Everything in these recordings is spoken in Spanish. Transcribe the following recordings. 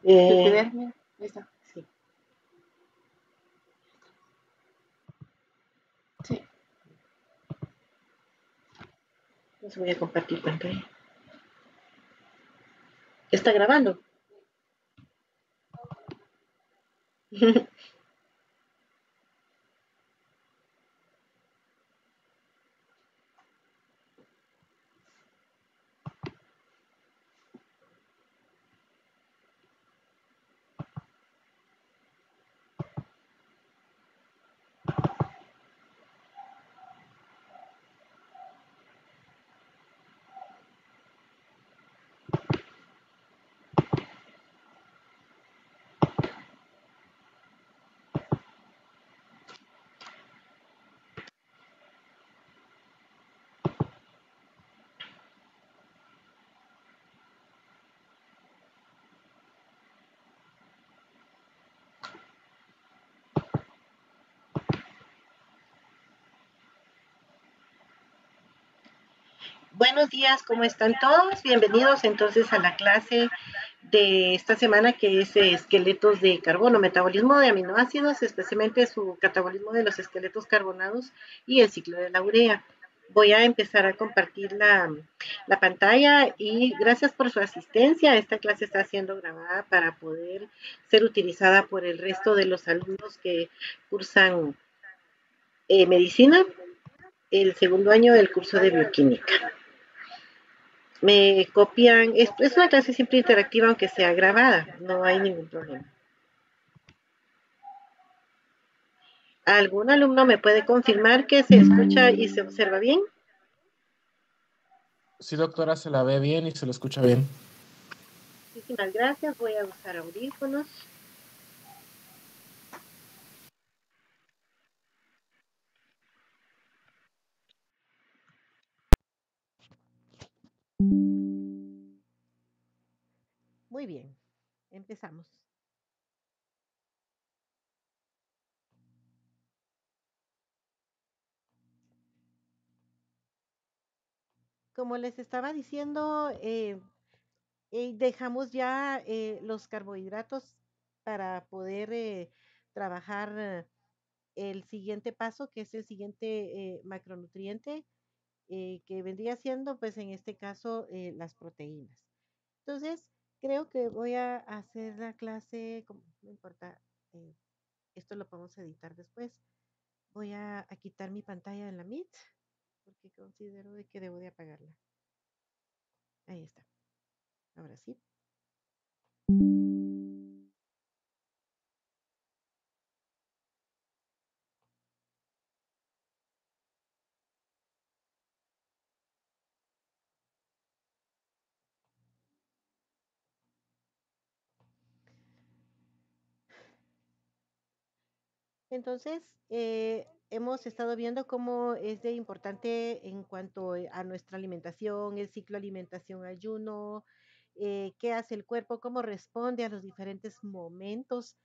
Eh, Ahí está. sí, Sí. les voy a compartir pantalla. ¿Está grabando? Buenos días, ¿cómo están todos? Bienvenidos entonces a la clase de esta semana que es esqueletos de carbono, metabolismo de aminoácidos, especialmente su catabolismo de los esqueletos carbonados y el ciclo de la urea. Voy a empezar a compartir la pantalla y gracias por su asistencia. Esta clase está siendo grabada para poder ser utilizada por el resto de los alumnos que cursan medicina, el segundo año del curso de bioquímica. Me copian, es una clase siempre interactiva aunque sea grabada, no hay ningún problema. ¿Algún alumno me puede confirmar que se escucha y se observa bien? Sí, doctora, se la ve bien y se lo escucha bien. Muchísimas gracias, voy a usar audífonos. Muy bien, empezamos. Como les estaba diciendo, dejamos ya los carbohidratos para poder trabajar el siguiente paso, que es el siguiente macronutriente, que vendría siendo, pues en este caso, las proteínas. Entonces, creo que voy a hacer la clase, no importa, eh, esto lo podemos editar después. Voy a quitar mi pantalla en la Meet, porque considero de que debo de apagarla. Ahí está. Ahora sí. Entonces, hemos estado viendo cómo es de importante en cuanto a nuestra alimentación, el ciclo alimentación-ayuno, qué hace el cuerpo, cómo responde a los diferentes momentos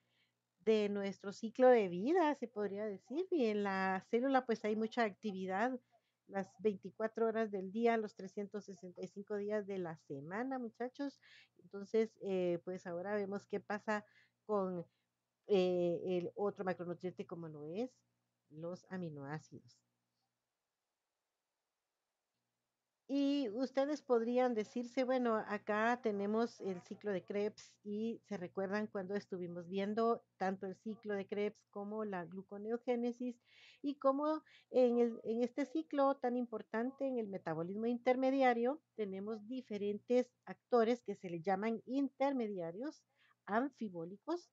de nuestro ciclo de vida, se podría decir. Y en la célula, pues hay mucha actividad las 24 horas del día, los 365 días de la semana, muchachos. Entonces, pues ahora vemos qué pasa con el otro macronutriente como lo es los aminoácidos. Y ustedes podrían decirse, bueno, acá tenemos el ciclo de Krebs y se recuerdan cuando estuvimos viendo tanto el ciclo de Krebs como la gluconeogénesis y cómo en este ciclo tan importante en el metabolismo intermediario tenemos diferentes actores que se le llaman intermediarios anfibólicos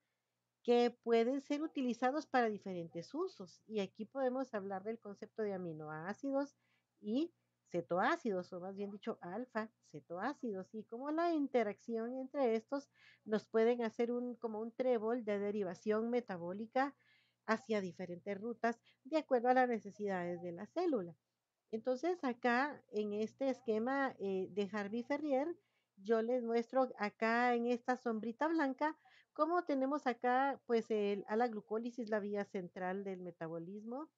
que pueden ser utilizados para diferentes usos. Y aquí podemos hablar del concepto de aminoácidos y cetoácidos, o más bien dicho, alfa cetoácidos, y cómo la interacción entre estos nos pueden hacer como un trébol de derivación metabólica hacia diferentes rutas de acuerdo a las necesidades de la célula. Entonces, acá en este esquema de Harvey Ferrier, yo les muestro acá en esta sombrita blanca cómo tenemos acá, pues, a la glucólisis, la vía central del metabolismo,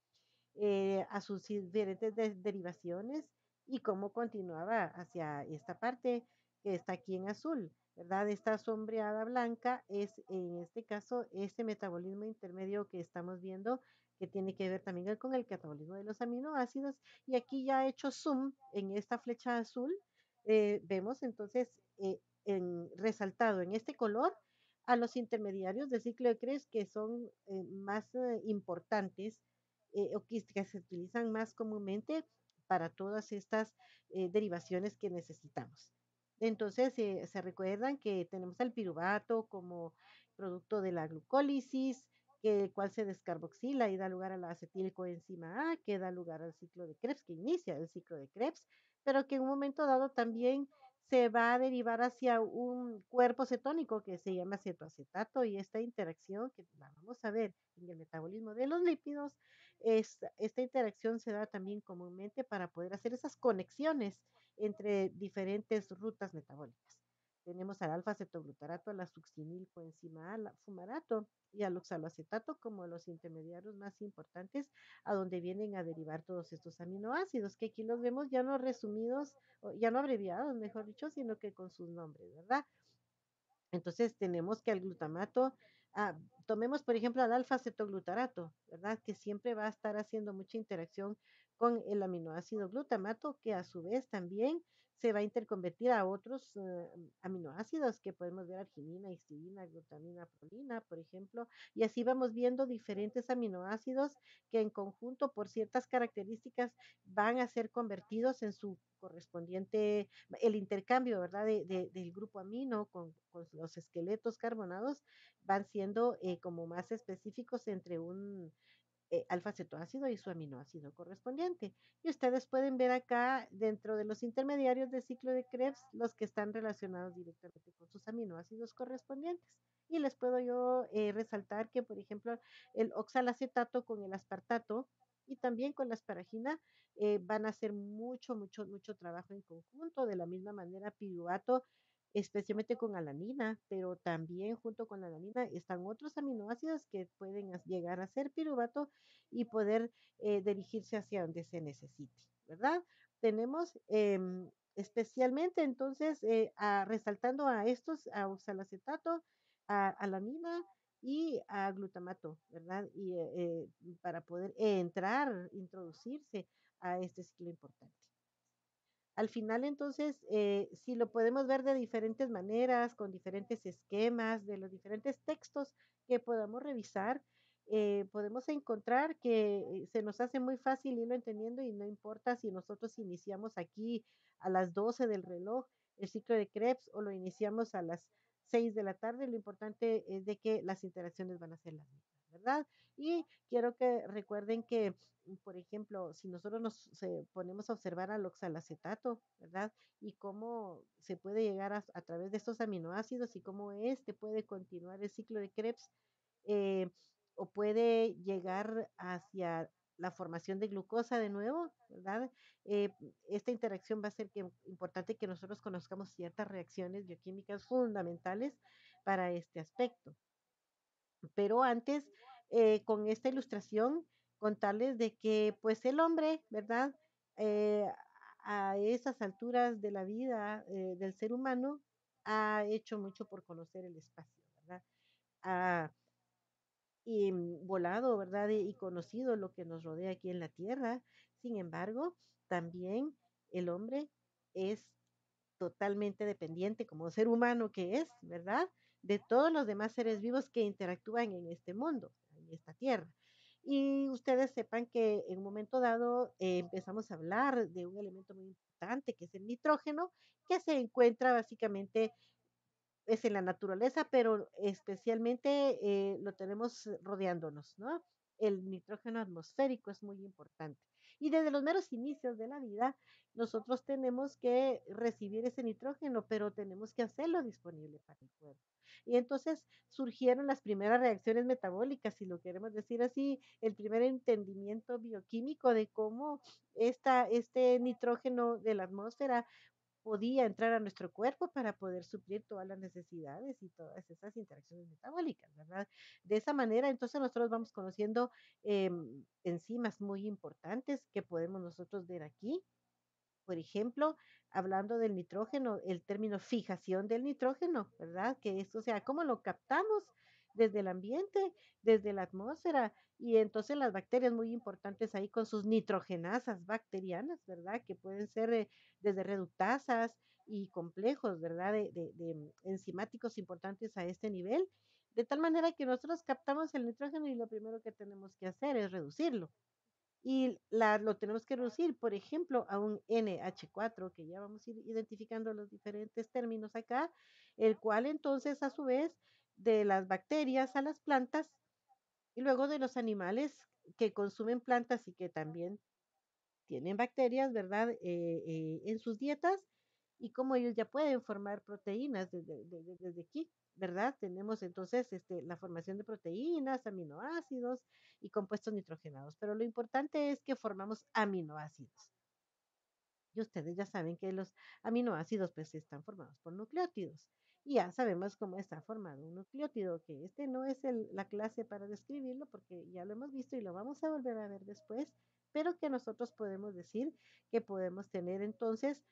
a sus diferentes derivaciones y cómo continuaba hacia esta parte que está aquí en azul. ¿verdad? Esta sombreada blanca es, en este caso, ese metabolismo intermedio que estamos viendo, que tiene que ver también con el catabolismo de los aminoácidos. Y aquí ya he hecho zoom en esta flecha azul, vemos entonces resaltado en este color a los intermediarios del ciclo de Krebs que son más importantes o que se utilizan más comúnmente para todas estas derivaciones que necesitamos. Entonces, se recuerdan que tenemos el piruvato como producto de la glucólisis, que el cual se descarboxila y da lugar a la acetilcoenzima A, que da lugar al ciclo de Krebs, que inicia el ciclo de Krebs, pero que en un momento dado también se va a derivar hacia un cuerpo cetónico que se llama cetoacetato y esta interacción que la vamos a ver en el metabolismo de los lípidos, esta interacción se da también comúnmente para poder hacer esas conexiones entre diferentes rutas metabólicas. Tenemos al alfa-cetoglutarato, a la succinilcoenzima A, al fumarato y al oxaloacetato como los intermediarios más importantes a donde vienen a derivar todos estos aminoácidos, que aquí los vemos ya no resumidos, ya no abreviados, mejor dicho, sino que con sus nombres, ¿verdad? Entonces tenemos que al glutamato, tomemos por ejemplo al alfa-cetoglutarato, ¿verdad? Que siempre va a estar haciendo mucha interacción con el aminoácido glutamato, que a su vez también se va a interconvertir a otros aminoácidos que podemos ver arginina, histidina, glutamina, prolina, por ejemplo, y así vamos viendo diferentes aminoácidos que en conjunto por ciertas características van a ser convertidos en su correspondiente el intercambio, ¿verdad? Del grupo amino con los esqueletos carbonados van siendo como más específicos entre un alfa-cetoácido y su aminoácido correspondiente. Y ustedes pueden ver acá dentro de los intermediarios del ciclo de Krebs los que están relacionados directamente con sus aminoácidos correspondientes. Y les puedo yo resaltar que, por ejemplo, el oxalacetato con el aspartato y también con la asparagina van a hacer mucho trabajo en conjunto. De la misma manera, piruvato especialmente con alanina, pero también junto con la alanina están otros aminoácidos que pueden llegar a ser piruvato y poder dirigirse hacia donde se necesite, ¿verdad? Tenemos especialmente entonces resaltando a estos, a oxalacetato, a alanina y a glutamato, ¿verdad? Y para poder entrar, introducirse a este ciclo importante. Al final, entonces, si lo podemos ver de diferentes maneras, con diferentes esquemas, de los diferentes textos que podamos revisar, podemos encontrar que se nos hace muy fácil irlo entendiendo y no importa si nosotros iniciamos aquí a las 12 del reloj el ciclo de Krebs o lo iniciamos a las 6 de la tarde, lo importante es de que las interacciones van a ser las mismas, ¿verdad? Y quiero que recuerden que por ejemplo, si nosotros ponemos a observar al oxalacetato, ¿verdad? Y cómo se puede llegar a través de estos aminoácidos y cómo este puede continuar el ciclo de Krebs eh, o puede llegar hacia la formación de glucosa de nuevo, ¿verdad? Eh, esta interacción va a ser importante que nosotros conozcamos ciertas reacciones bioquímicas fundamentales para este aspecto. Pero antes, con esta ilustración, contarles de que pues el hombre, ¿verdad? Eh, a esas alturas de la vida del ser humano, ha hecho mucho por conocer el espacio, ¿verdad? Ha volado, ¿verdad? Y conocido lo que nos rodea aquí en la Tierra. Sin embargo, también el hombre es totalmente dependiente como ser humano que es, ¿verdad? De todos los demás seres vivos que interactúan en este mundo, en esta tierra. Y ustedes sepan que en un momento dado empezamos a hablar de un elemento muy importante que es el nitrógeno, que se encuentra básicamente es en la naturaleza, pero especialmente lo tenemos rodeándonos, ¿no? El nitrógeno atmosférico es muy importante. Y desde los meros inicios de la vida, nosotros tenemos que recibir ese nitrógeno, pero tenemos que hacerlo disponible para el cuerpo. Y entonces surgieron las primeras reacciones metabólicas, si lo queremos decir así, el primer entendimiento bioquímico de cómo este nitrógeno de la atmósfera podía entrar a nuestro cuerpo para poder suplir todas las necesidades y todas esas interacciones metabólicas, ¿verdad? De esa manera, entonces nosotros vamos conociendo enzimas muy importantes que podemos nosotros ver aquí. Por ejemplo, hablando del nitrógeno, el término fijación del nitrógeno, ¿verdad? Que es, o sea, cómo lo captamos desde el ambiente, desde la atmósfera, y entonces las bacterias muy importantes ahí con sus nitrogenasas bacterianas, ¿verdad? Que pueden ser desde reductasas y complejos, ¿verdad? De enzimáticos importantes a este nivel, de tal manera que nosotros captamos el nitrógeno y lo primero que tenemos que hacer es reducirlo. Y lo tenemos que reducir, por ejemplo, a un NH4, que ya vamos a ir identificando los diferentes términos acá, el cual entonces a su vez de las bacterias a las plantas y luego de los animales que consumen plantas y que también tienen bacterias, ¿verdad? En sus dietas y cómo ellos ya pueden formar proteínas desde aquí, ¿verdad? Tenemos entonces la formación de proteínas, aminoácidos y compuestos nitrogenados, pero lo importante es que formamos aminoácidos. Y ustedes ya saben que los aminoácidos pues están formados por nucleótidos. Y ya sabemos cómo está formado un nucleótido, que este no es la clase para describirlo porque ya lo hemos visto y lo vamos a volver a ver después, pero que nosotros podemos decir que podemos tener entonces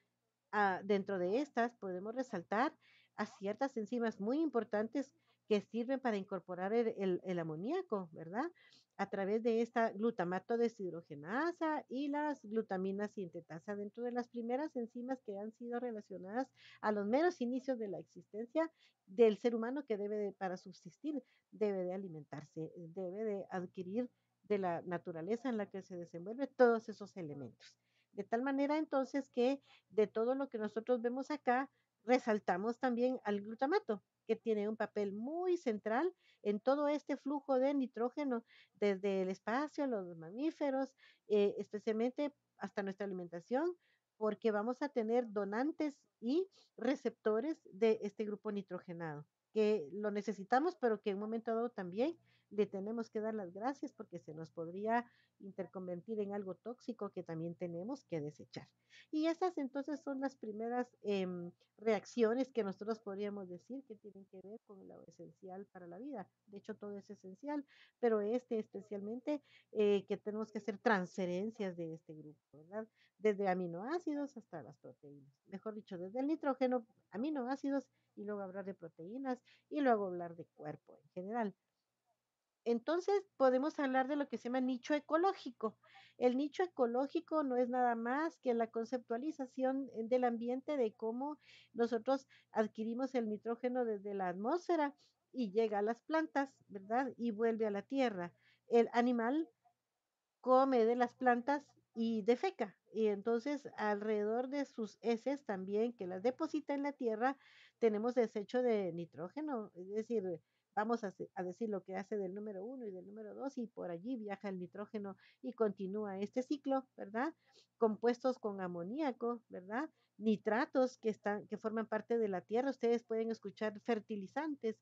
dentro de estas podemos resaltar a ciertas enzimas muy importantes que sirven para incorporar el amoníaco, ¿verdad? A través de esta glutamato deshidrogenasa y las glutaminas sintetasa, dentro de las primeras enzimas que han sido relacionadas a los meros inicios de la existencia del ser humano que para subsistir, debe de alimentarse, debe de adquirir de la naturaleza en la que se desenvuelve todos esos elementos. De tal manera entonces que de todo lo que nosotros vemos acá, resaltamos también al glutamato, que tiene un papel muy central en todo este flujo de nitrógeno desde el espacio, los mamíferos, especialmente hasta nuestra alimentación, porque vamos a tener donantes y receptores de este grupo nitrogenado, que lo necesitamos, pero que en un momento dado también le tenemos que dar las gracias porque se nos podría interconvertir en algo tóxico que también tenemos que desechar. Y estas entonces son las primeras reacciones que nosotros podríamos decir que tienen que ver con lo esencial para la vida. De hecho, todo es esencial, pero especialmente que tenemos que hacer transferencias de este grupo, ¿verdad? Desde aminoácidos hasta las proteínas. Mejor dicho, desde el nitrógeno, aminoácidos y luego hablar de proteínas y luego hablar de cuerpo en general. Entonces, podemos hablar de lo que se llama nicho ecológico. El nicho ecológico no es nada más que la conceptualización del ambiente de cómo nosotros adquirimos el nitrógeno desde la atmósfera y llega a las plantas, ¿verdad? Y vuelve a la tierra. El animal come de las plantas y defeca. Y entonces alrededor de sus heces también que las deposita en la tierra, tenemos desecho de nitrógeno, es decir, vamos a decir lo que hace del número uno y del número dos y por allí viaja el nitrógeno y continúa este ciclo, ¿verdad? Compuestos con amoníaco, ¿verdad? Nitratos que forman parte de la tierra. Ustedes pueden escuchar fertilizantes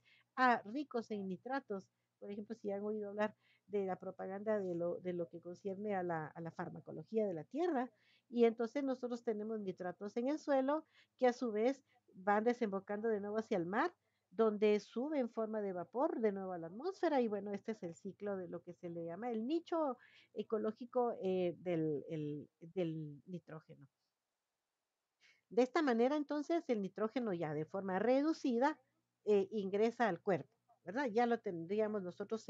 ricos en nitratos. Por ejemplo, si han oído hablar de la propaganda de lo que concierne a la farmacología de la tierra. Y entonces nosotros tenemos nitratos en el suelo que a su vez van desembocando de nuevo hacia el mar, donde sube en forma de vapor de nuevo a la atmósfera. Y bueno, este es el ciclo de lo que se le llama el nicho ecológico del nitrógeno. De esta manera, entonces, el nitrógeno ya de forma reducida ingresa al cuerpo, ¿verdad? Ya lo tendríamos nosotros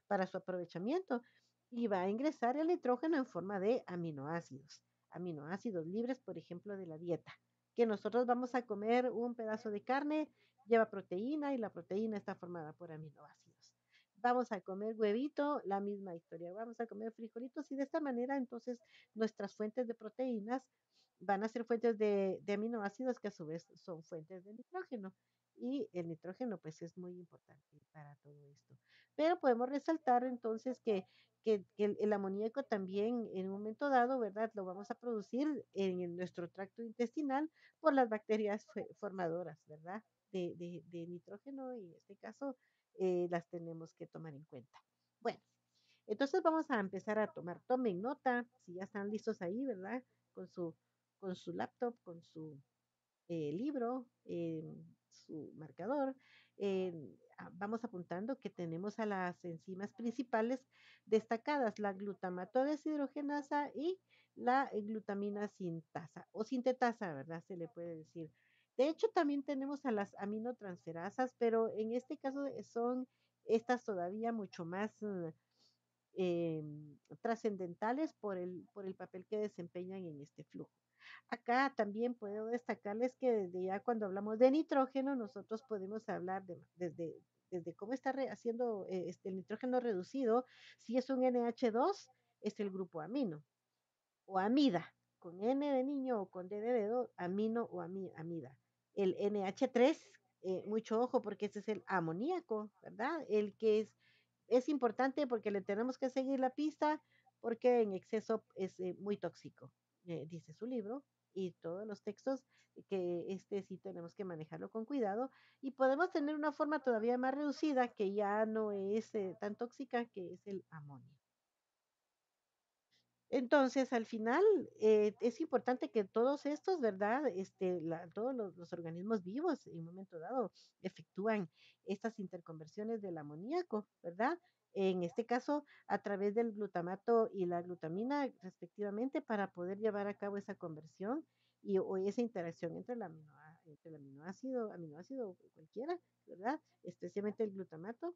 para su aprovechamiento y va a ingresar el nitrógeno en forma de aminoácidos libres, por ejemplo, de la dieta, que nosotros vamos a comer un pedazo de carne, lleva proteína y la proteína está formada por aminoácidos. Vamos a comer huevito, la misma historia. Vamos a comer frijolitos y de esta manera entonces nuestras fuentes de proteínas van a ser fuentes de aminoácidos que a su vez son fuentes de nitrógeno. Y el nitrógeno pues es muy importante para todo esto. Pero podemos resaltar entonces que el amoníaco también en un momento dado, ¿verdad? Lo vamos a producir en nuestro tracto intestinal por las bacterias formadoras, ¿verdad? De nitrógeno y en este caso las tenemos que tomar en cuenta. Bueno, entonces vamos a empezar a tomar, tomen nota, si ya están listos ahí, ¿verdad? Con su, con su laptop, con su libro, su marcador. vamos apuntando que tenemos a las enzimas principales destacadas, la glutamato deshidrogenasa y la glutamina sintasa o sintetasa, ¿verdad? Se le puede decir. De hecho, también tenemos a las aminotransferasas, pero en este caso son estas todavía mucho más trascendentales por el papel que desempeñan en este flujo. Acá también puedo destacarles que desde ya cuando hablamos de nitrógeno, nosotros podemos hablar desde cómo está haciendo el nitrógeno reducido, si es un NH2, es el grupo amino o amida, con N de niño o con D de dedo, amino o amida. El NH3, mucho ojo porque ese es el amoníaco, ¿verdad? El que es importante porque le tenemos que seguir la pista porque en exceso es muy tóxico, dice su libro y todos los textos que este sí tenemos que manejarlo con cuidado y podemos tener una forma todavía más reducida que ya no es tan tóxica que es el amonio. Entonces, al final, es importante que todos estos, ¿verdad? Todos los organismos vivos en un momento dado efectúan estas interconversiones del amoníaco, ¿verdad? En este caso, a través del glutamato y la glutamina, respectivamente, para poder llevar a cabo esa conversión o esa interacción entre entre el aminoácido cualquiera, ¿verdad? Especialmente el glutamato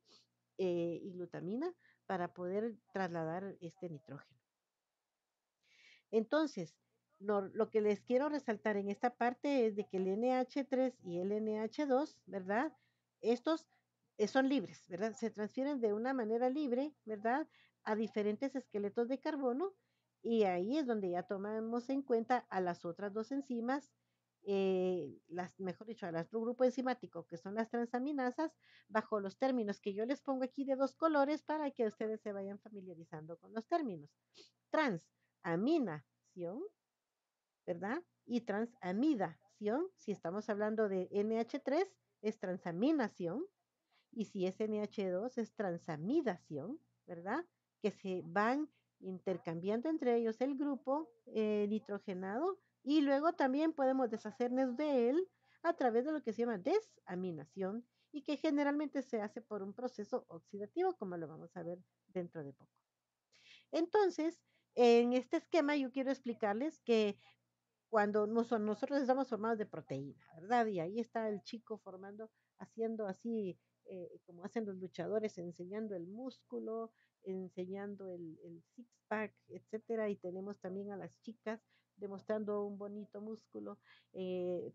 y glutamina para poder trasladar este nitrógeno. Entonces, lo que les quiero resaltar en esta parte es de que el NH3 y el NH2, ¿verdad? Estos son libres, ¿verdad? Se transfieren de una manera libre, ¿verdad? A diferentes esqueletos de carbono y ahí es donde ya tomamos en cuenta a las otras dos enzimas, mejor dicho, a las otro grupo enzimático, que son las transaminasas, bajo los términos que yo les pongo aquí de dos colores para que ustedes se vayan familiarizando con los términos. Transaminación, ¿verdad? Y transamidación, si estamos hablando de NH3, es transaminación, y si es NH2, es transamidación, ¿verdad? Que se van intercambiando entre ellos el grupo nitrogenado y luego también podemos deshacernos de él a través de lo que se llama desaminación y que generalmente se hace por un proceso oxidativo, como lo vamos a ver dentro de poco. Entonces, en este esquema yo quiero explicarles que cuando nosotros estamos formados de proteína, ¿verdad? Y ahí está el chico formando, haciendo así, como hacen los luchadores, enseñando el músculo, enseñando el six-pack, etcétera. Y tenemos también a las chicas demostrando un bonito músculo.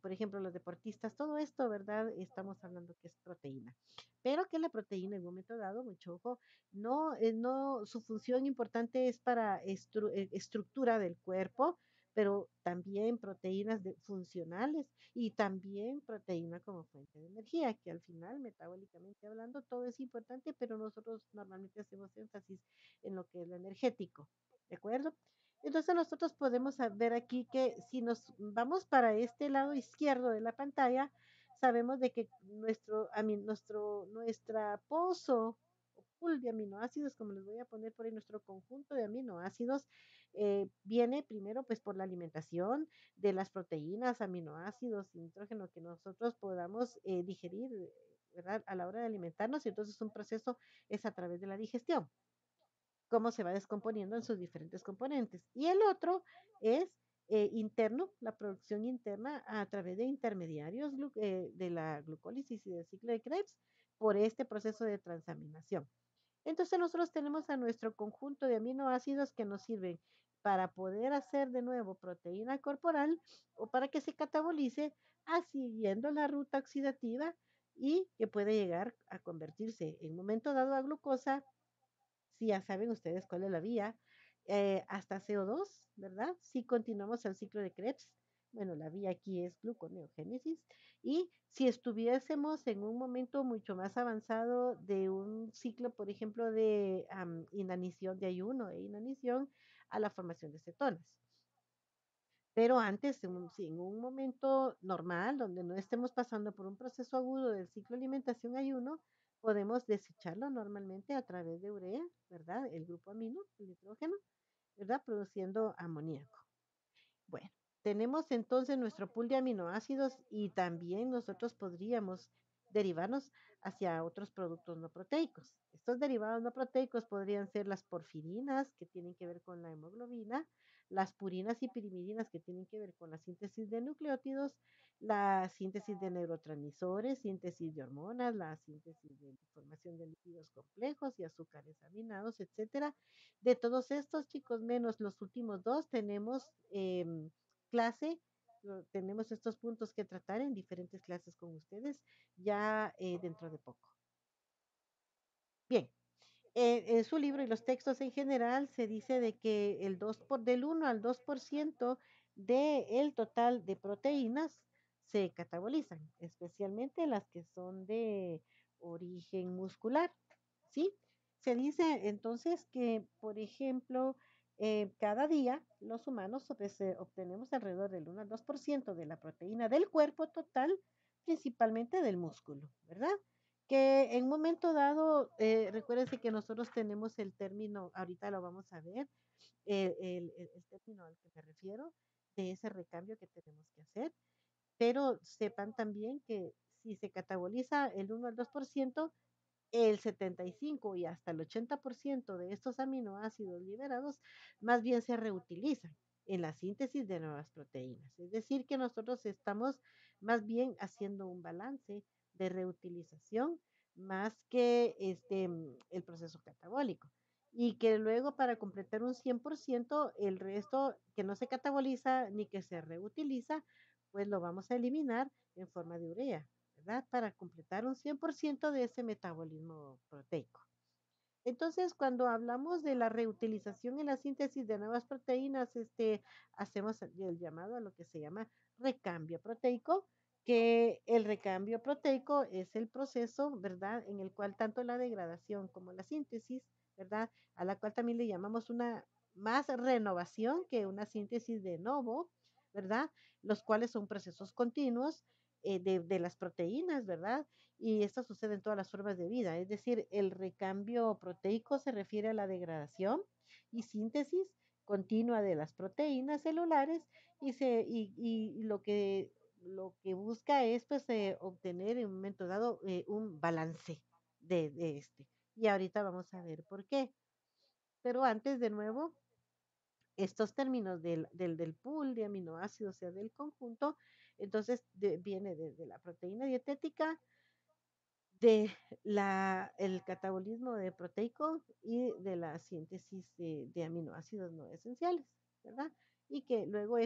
Por ejemplo, los deportistas, todo esto, ¿verdad? Estamos hablando que es proteína. Pero que la proteína en un momento dado, mucho ojo, no, su función importante es para estructura del cuerpo, pero también proteínas funcionales y también proteína como fuente de energía, que al final, metabólicamente hablando, todo es importante, pero nosotros normalmente hacemos énfasis en lo que es lo energético, ¿de acuerdo? Entonces nosotros podemos ver aquí que si nos vamos para este lado izquierdo de la pantalla, sabemos de que nuestra pozo o pool de aminoácidos, como les voy a poner por ahí, nuestro conjunto de aminoácidos, viene primero pues por la alimentación de las proteínas, aminoácidos, nitrógeno que nosotros podamos digerir, ¿verdad? A la hora de alimentarnos y entonces un proceso es a través de la digestión, cómo se va descomponiendo en sus diferentes componentes. Y el otro es interno, la producción interna a través de intermediarios de la glucólisis y del ciclo de Krebs por este proceso de transaminación. Entonces nosotros tenemos a nuestro conjunto de aminoácidos que nos sirven para poder hacer de nuevo proteína corporal o para que se catabolice siguiendo la ruta oxidativa y que puede llegar a convertirse en un momento dado a glucosa, si ya saben ustedes cuál es la vía, hasta CO2, ¿verdad? Si continuamos el ciclo de Krebs, bueno, la vía aquí es gluconeogénesis, y si estuviésemos en un momento mucho más avanzado de un ciclo, por ejemplo, de inanición, de ayuno e inanición, a la formación de cetonas. Pero antes, si en un momento normal, donde no estemos pasando por un proceso agudo del ciclo alimentación-ayuno, podemos desecharlo normalmente a través de urea, ¿verdad? El grupo amino, el nitrógeno, ¿verdad? Produciendo amoníaco. Bueno, tenemos entonces nuestro pool de aminoácidos y también nosotros podríamos derivarnos hacia otros productos no proteicos. Estos derivados no proteicos podrían ser las porfirinas, que tienen que ver con la hemoglobina, las purinas y pirimidinas, que tienen que ver con la síntesis de nucleótidos, la síntesis de neurotransmisores, síntesis de hormonas, la síntesis de formación de lípidos complejos y azúcares aminados, etcétera. De todos estos, chicos, menos los últimos dos, tenemos clase, tenemos estos puntos que tratar en diferentes clases con ustedes ya dentro de poco. Bien, en su libro y los textos en general se dice de que del 1 al 2% del total de proteínas se catabolizan, especialmente las que son de origen muscular, ¿sí? Se dice entonces que, por ejemplo, cada día los humanos pues, obtenemos alrededor del 1 al 2% de la proteína del cuerpo total, principalmente del músculo, ¿verdad? Que en un momento dado, recuérdense que nosotros tenemos el término, ahorita lo vamos a ver, el término al que me refiero, de ese recambio que tenemos que hacer, pero sepan también que si se cataboliza el 1 al 2%, el 75 y hasta el 80% de estos aminoácidos liberados más bien se reutilizan en la síntesis de nuevas proteínas. Es decir, que nosotros estamos más bien haciendo un balance de reutilización más que el proceso catabólico. Y que luego para completar un 100%, el resto que no se cataboliza ni que se reutiliza, pues lo vamos a eliminar en forma de urea. ¿Verdad? Para completar un 100% de ese metabolismo proteico. Entonces, cuando hablamos de la reutilización en la síntesis de nuevas proteínas, hacemos el llamado a lo que se llama recambio proteico, que el recambio proteico es el proceso, ¿verdad? En el cual tanto la degradación como la síntesis, ¿verdad? A la cual también le llamamos una más renovación que una síntesis de novo, ¿verdad? Los cuales son procesos continuos de las proteínas, ¿verdad? Y esto sucede en todas las formas de vida, es decir, el recambio proteico se refiere a la degradación y síntesis continua de las proteínas celulares y lo que busca es pues obtener en un momento dado un balance de este. Y ahorita vamos a ver por qué. Pero antes, de nuevo, estos términos del pool de aminoácidos, o sea, del conjunto, entonces viene desde la proteína dietética, de el catabolismo de proteico y de la síntesis de aminoácidos no esenciales, ¿verdad? Y que luego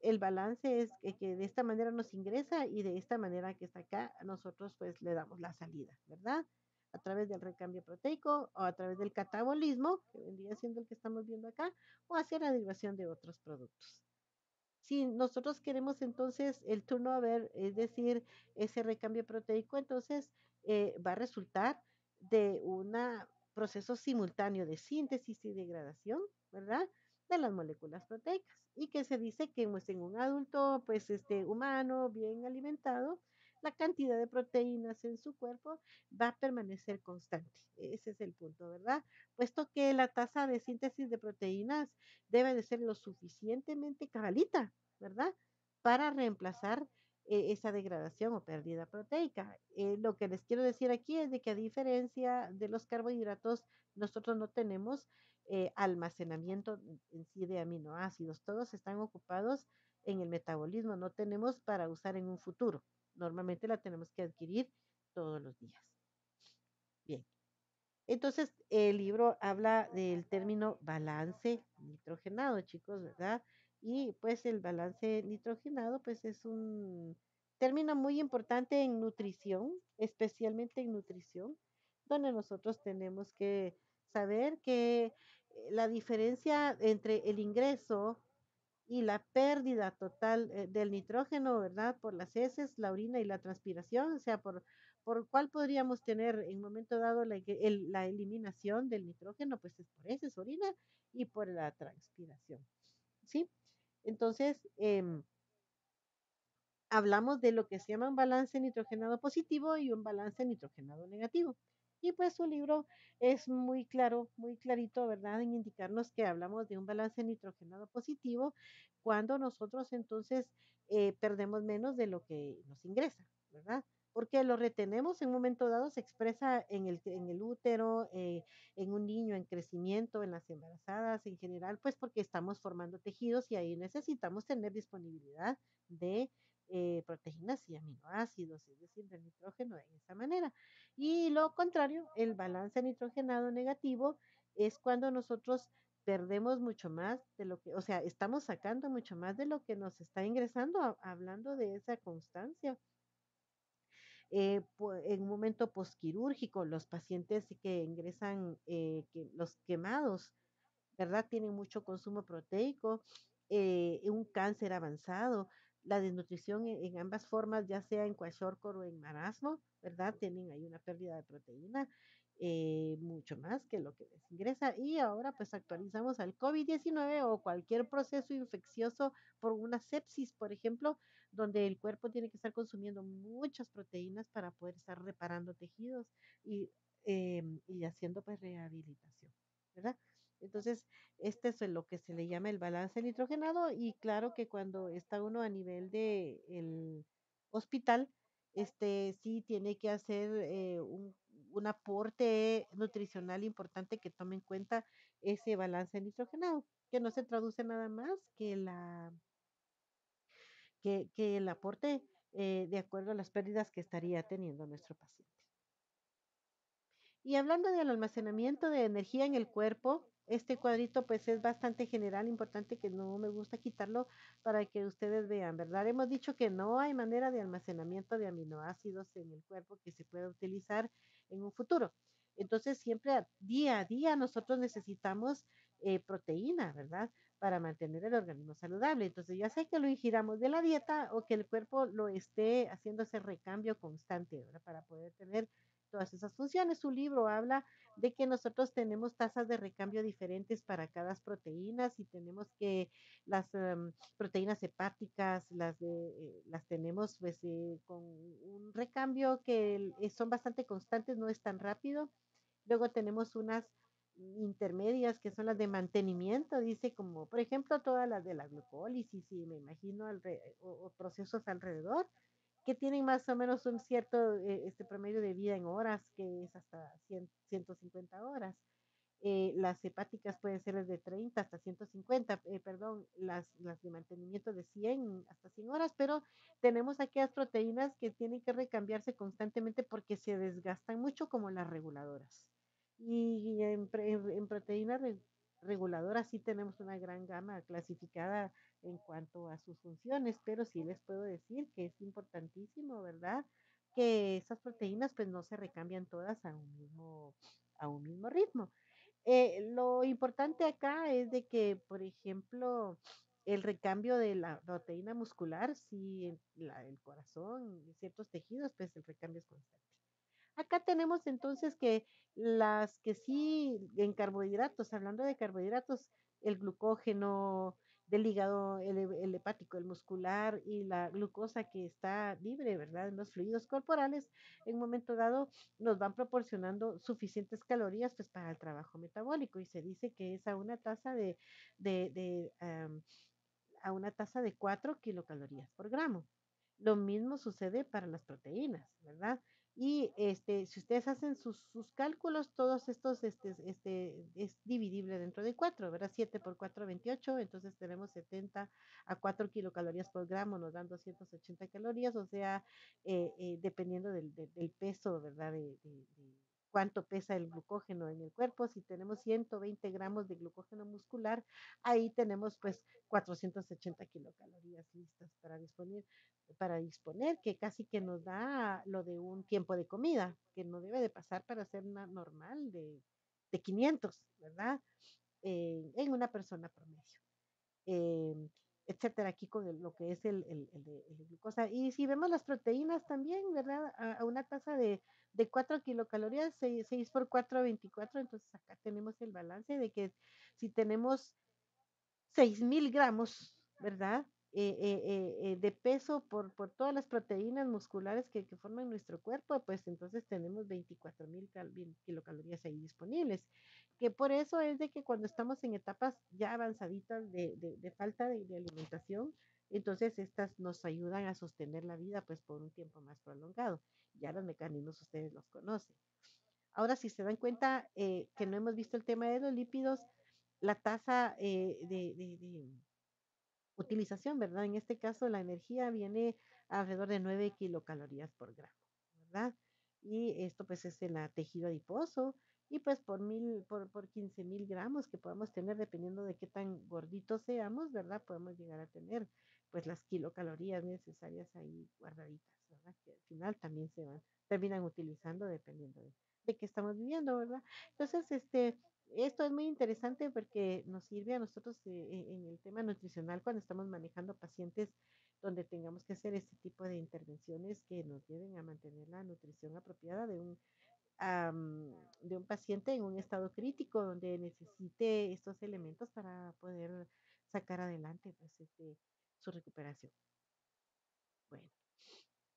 el balance es que de esta manera nos ingresa y de esta manera que está acá, nosotros pues le damos la salida, ¿verdad? A través del recambio proteico o a través del catabolismo, que vendría siendo el que estamos viendo acá, o hacia la derivación de otros productos. Si nosotros queremos entonces el turnover, es decir, ese recambio proteico, entonces va a resultar de un proceso simultáneo de síntesis y degradación, ¿verdad? De las moléculas proteicas. Y que se dice que pues, en un adulto, pues humano, bien alimentado, la cantidad de proteínas en su cuerpo va a permanecer constante. Ese es el punto, ¿verdad? Puesto que la tasa de síntesis de proteínas debe de ser lo suficientemente cabalita, ¿verdad? Para reemplazar esa degradación o pérdida proteica. Lo que les quiero decir aquí es de que a diferencia de los carbohidratos, nosotros no tenemos almacenamiento en sí de aminoácidos. Todos están ocupados en el metabolismo, no tenemos para usar en un futuro. Normalmente la tenemos que adquirir todos los días. Bien. Entonces, el libro habla del término balance nitrogenado, chicos, ¿verdad? Y pues el balance nitrogenado, pues es un término muy importante en nutrición, especialmente en nutrición, donde nosotros tenemos que saber que la diferencia entre el ingreso y la pérdida total del nitrógeno, ¿verdad? Por las heces, la orina y la transpiración, o sea, por cuál podríamos tener en un momento dado la eliminación del nitrógeno, pues es por heces, orina y por la transpiración, ¿sí? Entonces, hablamos de lo que se llama un balance nitrogenado positivo y un balance nitrogenado negativo. Y pues su libro es muy claro, muy clarito, ¿verdad? En indicarnos que hablamos de un balance nitrogenado positivo cuando nosotros entonces perdemos menos de lo que nos ingresa, ¿verdad? porque lo retenemos en un momento dado, se expresa en el útero, en un niño en crecimiento, en las embarazadas en general, pues porque estamos formando tejidos y ahí necesitamos tener disponibilidad de proteínas y aminoácidos, es decir, del nitrógeno de esa manera. Y lo contrario, el balance nitrogenado negativo es cuando nosotros perdemos mucho más de lo que, o sea, estamos sacando mucho más de lo que nos está ingresando, hablando de esa constancia. En un momento posquirúrgico, los pacientes que ingresan, que los quemados, ¿verdad? Tienen mucho consumo proteico, un cáncer avanzado, la desnutrición en ambas formas, ya sea en kwashiorkor o en marasmo, ¿verdad? Tienen ahí una pérdida de proteína, mucho más que lo que les ingresa. Y ahora pues actualizamos al COVID-19 o cualquier proceso infeccioso por una sepsis, por ejemplo, donde el cuerpo tiene que estar consumiendo muchas proteínas para poder estar reparando tejidos y, y haciendo pues rehabilitación, ¿verdad? Entonces, este es lo que se le llama el balance nitrogenado y claro que cuando está uno a nivel de el hospital, sí tiene que hacer un aporte nutricional importante que tome en cuenta ese balance nitrogenado, que no se traduce nada más que que el aporte de acuerdo a las pérdidas que estaría teniendo nuestro paciente. Y hablando del almacenamiento de energía en el cuerpo, este cuadrito pues es bastante general, importante que no me gusta quitarlo para que ustedes vean, ¿verdad? Hemos dicho que no hay manera de almacenamiento de aminoácidos en el cuerpo que se pueda utilizar en un futuro. Entonces, siempre día a día nosotros necesitamos proteína, ¿verdad? Para mantener el organismo saludable. Entonces, ya sea que lo ingiramos de la dieta o que el cuerpo lo esté haciendo ese recambio constante, ¿verdad? Para poder tener todas esas funciones. Su libro habla de que nosotros tenemos tasas de recambio diferentes para cada proteína y tenemos que las proteínas hepáticas las tenemos pues con un recambio que son bastante constantes, no es tan rápido. Luego tenemos unas intermedias que son las de mantenimiento, dice como por ejemplo todas las de la glucólisis y me imagino o procesos alrededor que tienen más o menos un cierto promedio de vida en horas, que es hasta 100, 150 horas. Las hepáticas pueden ser de 30 hasta 150, perdón, las de mantenimiento de 100 hasta 100 horas, pero tenemos aquellas proteínas que tienen que recambiarse constantemente porque se desgastan mucho como las reguladoras. Y en proteínas reguladoras sí tenemos una gran gama clasificada en cuanto a sus funciones, pero sí les puedo decir que es importantísimo, ¿verdad? Que esas proteínas pues no se recambian todas a un mismo ritmo. Lo importante acá es de que, por ejemplo, el recambio de la proteína muscular, si el corazón y ciertos tejidos, pues el recambio es constante. Acá tenemos entonces que las que sí en carbohidratos, hablando de carbohidratos, el glucógeno del hígado, el hepático, el muscular y la glucosa que está libre, ¿verdad? En los fluidos corporales, en un momento dado nos van proporcionando suficientes calorías pues para el trabajo metabólico y se dice que es a una tasa de, de, am, a una tasa de 4 kilocalorías por gramo. Lo mismo sucede para las proteínas, ¿verdad? Y si ustedes hacen sus cálculos, todos estos es dividible dentro de 4, ¿verdad? 7 por 4, 28, entonces tenemos 70 a 4 kilocalorías por gramo, nos dan 280 calorías, o sea, dependiendo del peso, ¿verdad? De cuánto pesa el glucógeno en el cuerpo, si tenemos 120 gramos de glucógeno muscular, ahí tenemos pues 480 kilocalorías listas para disponer, que casi que nos da lo de un tiempo de comida, que no debe de pasar para ser una normal de 500, ¿verdad? En una persona promedio. Eh, etcétera, aquí con lo que es el de glucosa. Y si vemos las proteínas también, ¿verdad? A una tasa de 4 kilocalorías, 6 por 4, 24, entonces acá tenemos el balance de que si tenemos 6.000 gramos, ¿verdad? De peso por todas las proteínas musculares que forman nuestro cuerpo, pues entonces tenemos 24.000 kilocalorías ahí disponibles. Que por eso es de que cuando estamos en etapas ya avanzaditas de falta de alimentación, Entonces, estas nos ayudan a sostener la vida pues por un tiempo más prolongado. Ya los mecanismos ustedes los conocen. Ahora, si se dan cuenta que no hemos visto el tema de los lípidos, la tasa de utilización, ¿verdad? En este caso, la energía viene alrededor de 9 kilocalorías por gramo, ¿verdad? Y esto pues es en el tejido adiposo y pues por 15.000 gramos que podamos tener, dependiendo de qué tan gorditos seamos, ¿verdad? Podemos llegar a tener pues las kilocalorías necesarias ahí guardaditas, ¿verdad? Que al final también terminan utilizando dependiendo de qué estamos viviendo, ¿verdad? Entonces, esto es muy interesante porque nos sirve a nosotros en el tema nutricional cuando estamos manejando pacientes donde tengamos que hacer este tipo de intervenciones que nos lleven a mantener la nutrición apropiada de un paciente en un estado crítico donde necesite estos elementos para poder sacar adelante pues, su recuperación. Bueno.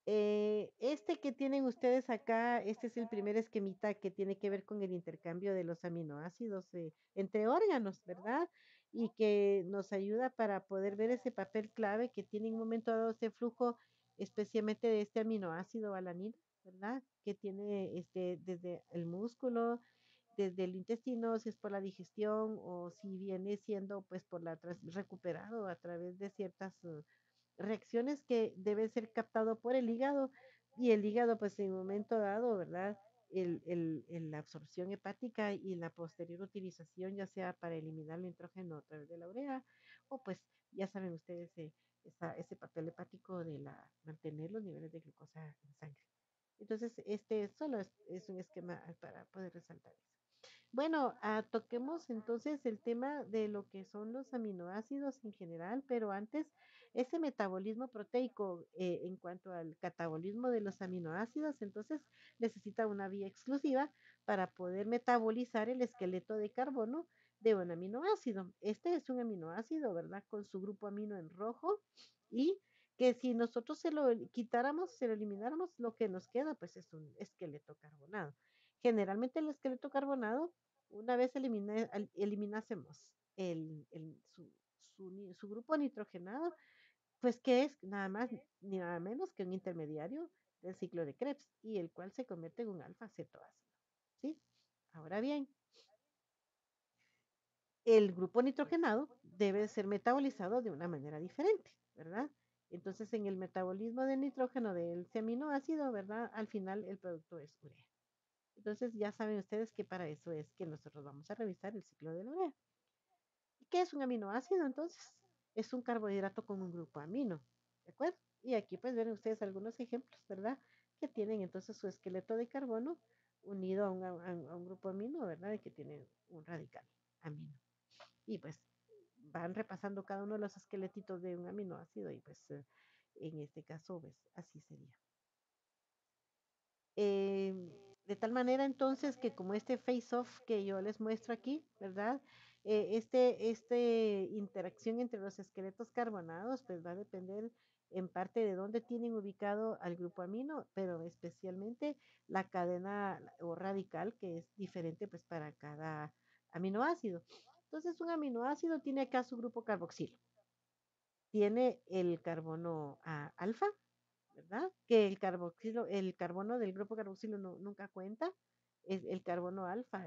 Este que tienen ustedes acá, este es el primer esquemita que tiene que ver con el intercambio de los aminoácidos entre órganos, ¿verdad? Y que nos ayuda para poder ver ese papel clave que tiene en un momento dado este flujo, especialmente de este aminoácido alanina, ¿verdad? Que tiene desde el músculo, desde el intestino, si es por la digestión o si viene siendo pues por recuperado a través de ciertas reacciones que deben ser captado por el hígado y el hígado pues en un momento dado, ¿verdad? La absorción hepática y la posterior utilización, ya sea para eliminar el nitrógeno a través de la urea o pues ya saben ustedes ese papel hepático de mantener los niveles de glucosa en sangre. Entonces, este solo es un esquema para poder resaltar eso. Bueno, toquemos entonces el tema de lo que son los aminoácidos en general, pero antes, ese metabolismo proteico en cuanto al catabolismo de los aminoácidos, entonces necesita una vía exclusiva para poder metabolizar el esqueleto de carbono de un aminoácido. Este es un aminoácido, ¿verdad? Con su grupo amino en rojo y que si nosotros se lo quitáramos, se lo elimináramos, lo que nos queda pues es un esqueleto carbonado. Generalmente el esqueleto carbonado, una vez eliminásemos su grupo nitrogenado, pues que es nada más ni nada menos que un intermediario del ciclo de Krebs y el cual se convierte en un alfa cetoácido. ¿Sí? Ahora bien, el grupo nitrogenado debe ser metabolizado de una manera diferente, ¿verdad? Entonces, en el metabolismo del nitrógeno del aminoácido, ¿verdad? Al final el producto es urea. Entonces ya saben ustedes que para eso es que nosotros vamos a revisar el ciclo de la urea. ¿Y qué es un aminoácido entonces? Es un carbohidrato con un grupo amino, ¿de acuerdo? Y aquí pues ven ustedes algunos ejemplos, ¿verdad? Que tienen entonces su esqueleto de carbono unido a un grupo amino, ¿verdad? Y que tiene un radical amino. Y pues van repasando cada uno de los esqueletitos de un aminoácido y pues en este caso pues así sería. Eh, de tal manera entonces que como este face-off que yo les muestro aquí, ¿verdad? Interacción entre los esqueletos carbonados, pues va a depender en parte de dónde tienen ubicado al grupo amino, pero especialmente la cadena o radical que es diferente pues para cada aminoácido. Entonces un aminoácido tiene acá su grupo carboxilo, tiene el carbono alfa, ¿verdad? Que el carbono del grupo carboxilo nunca cuenta, es el carbono alfa,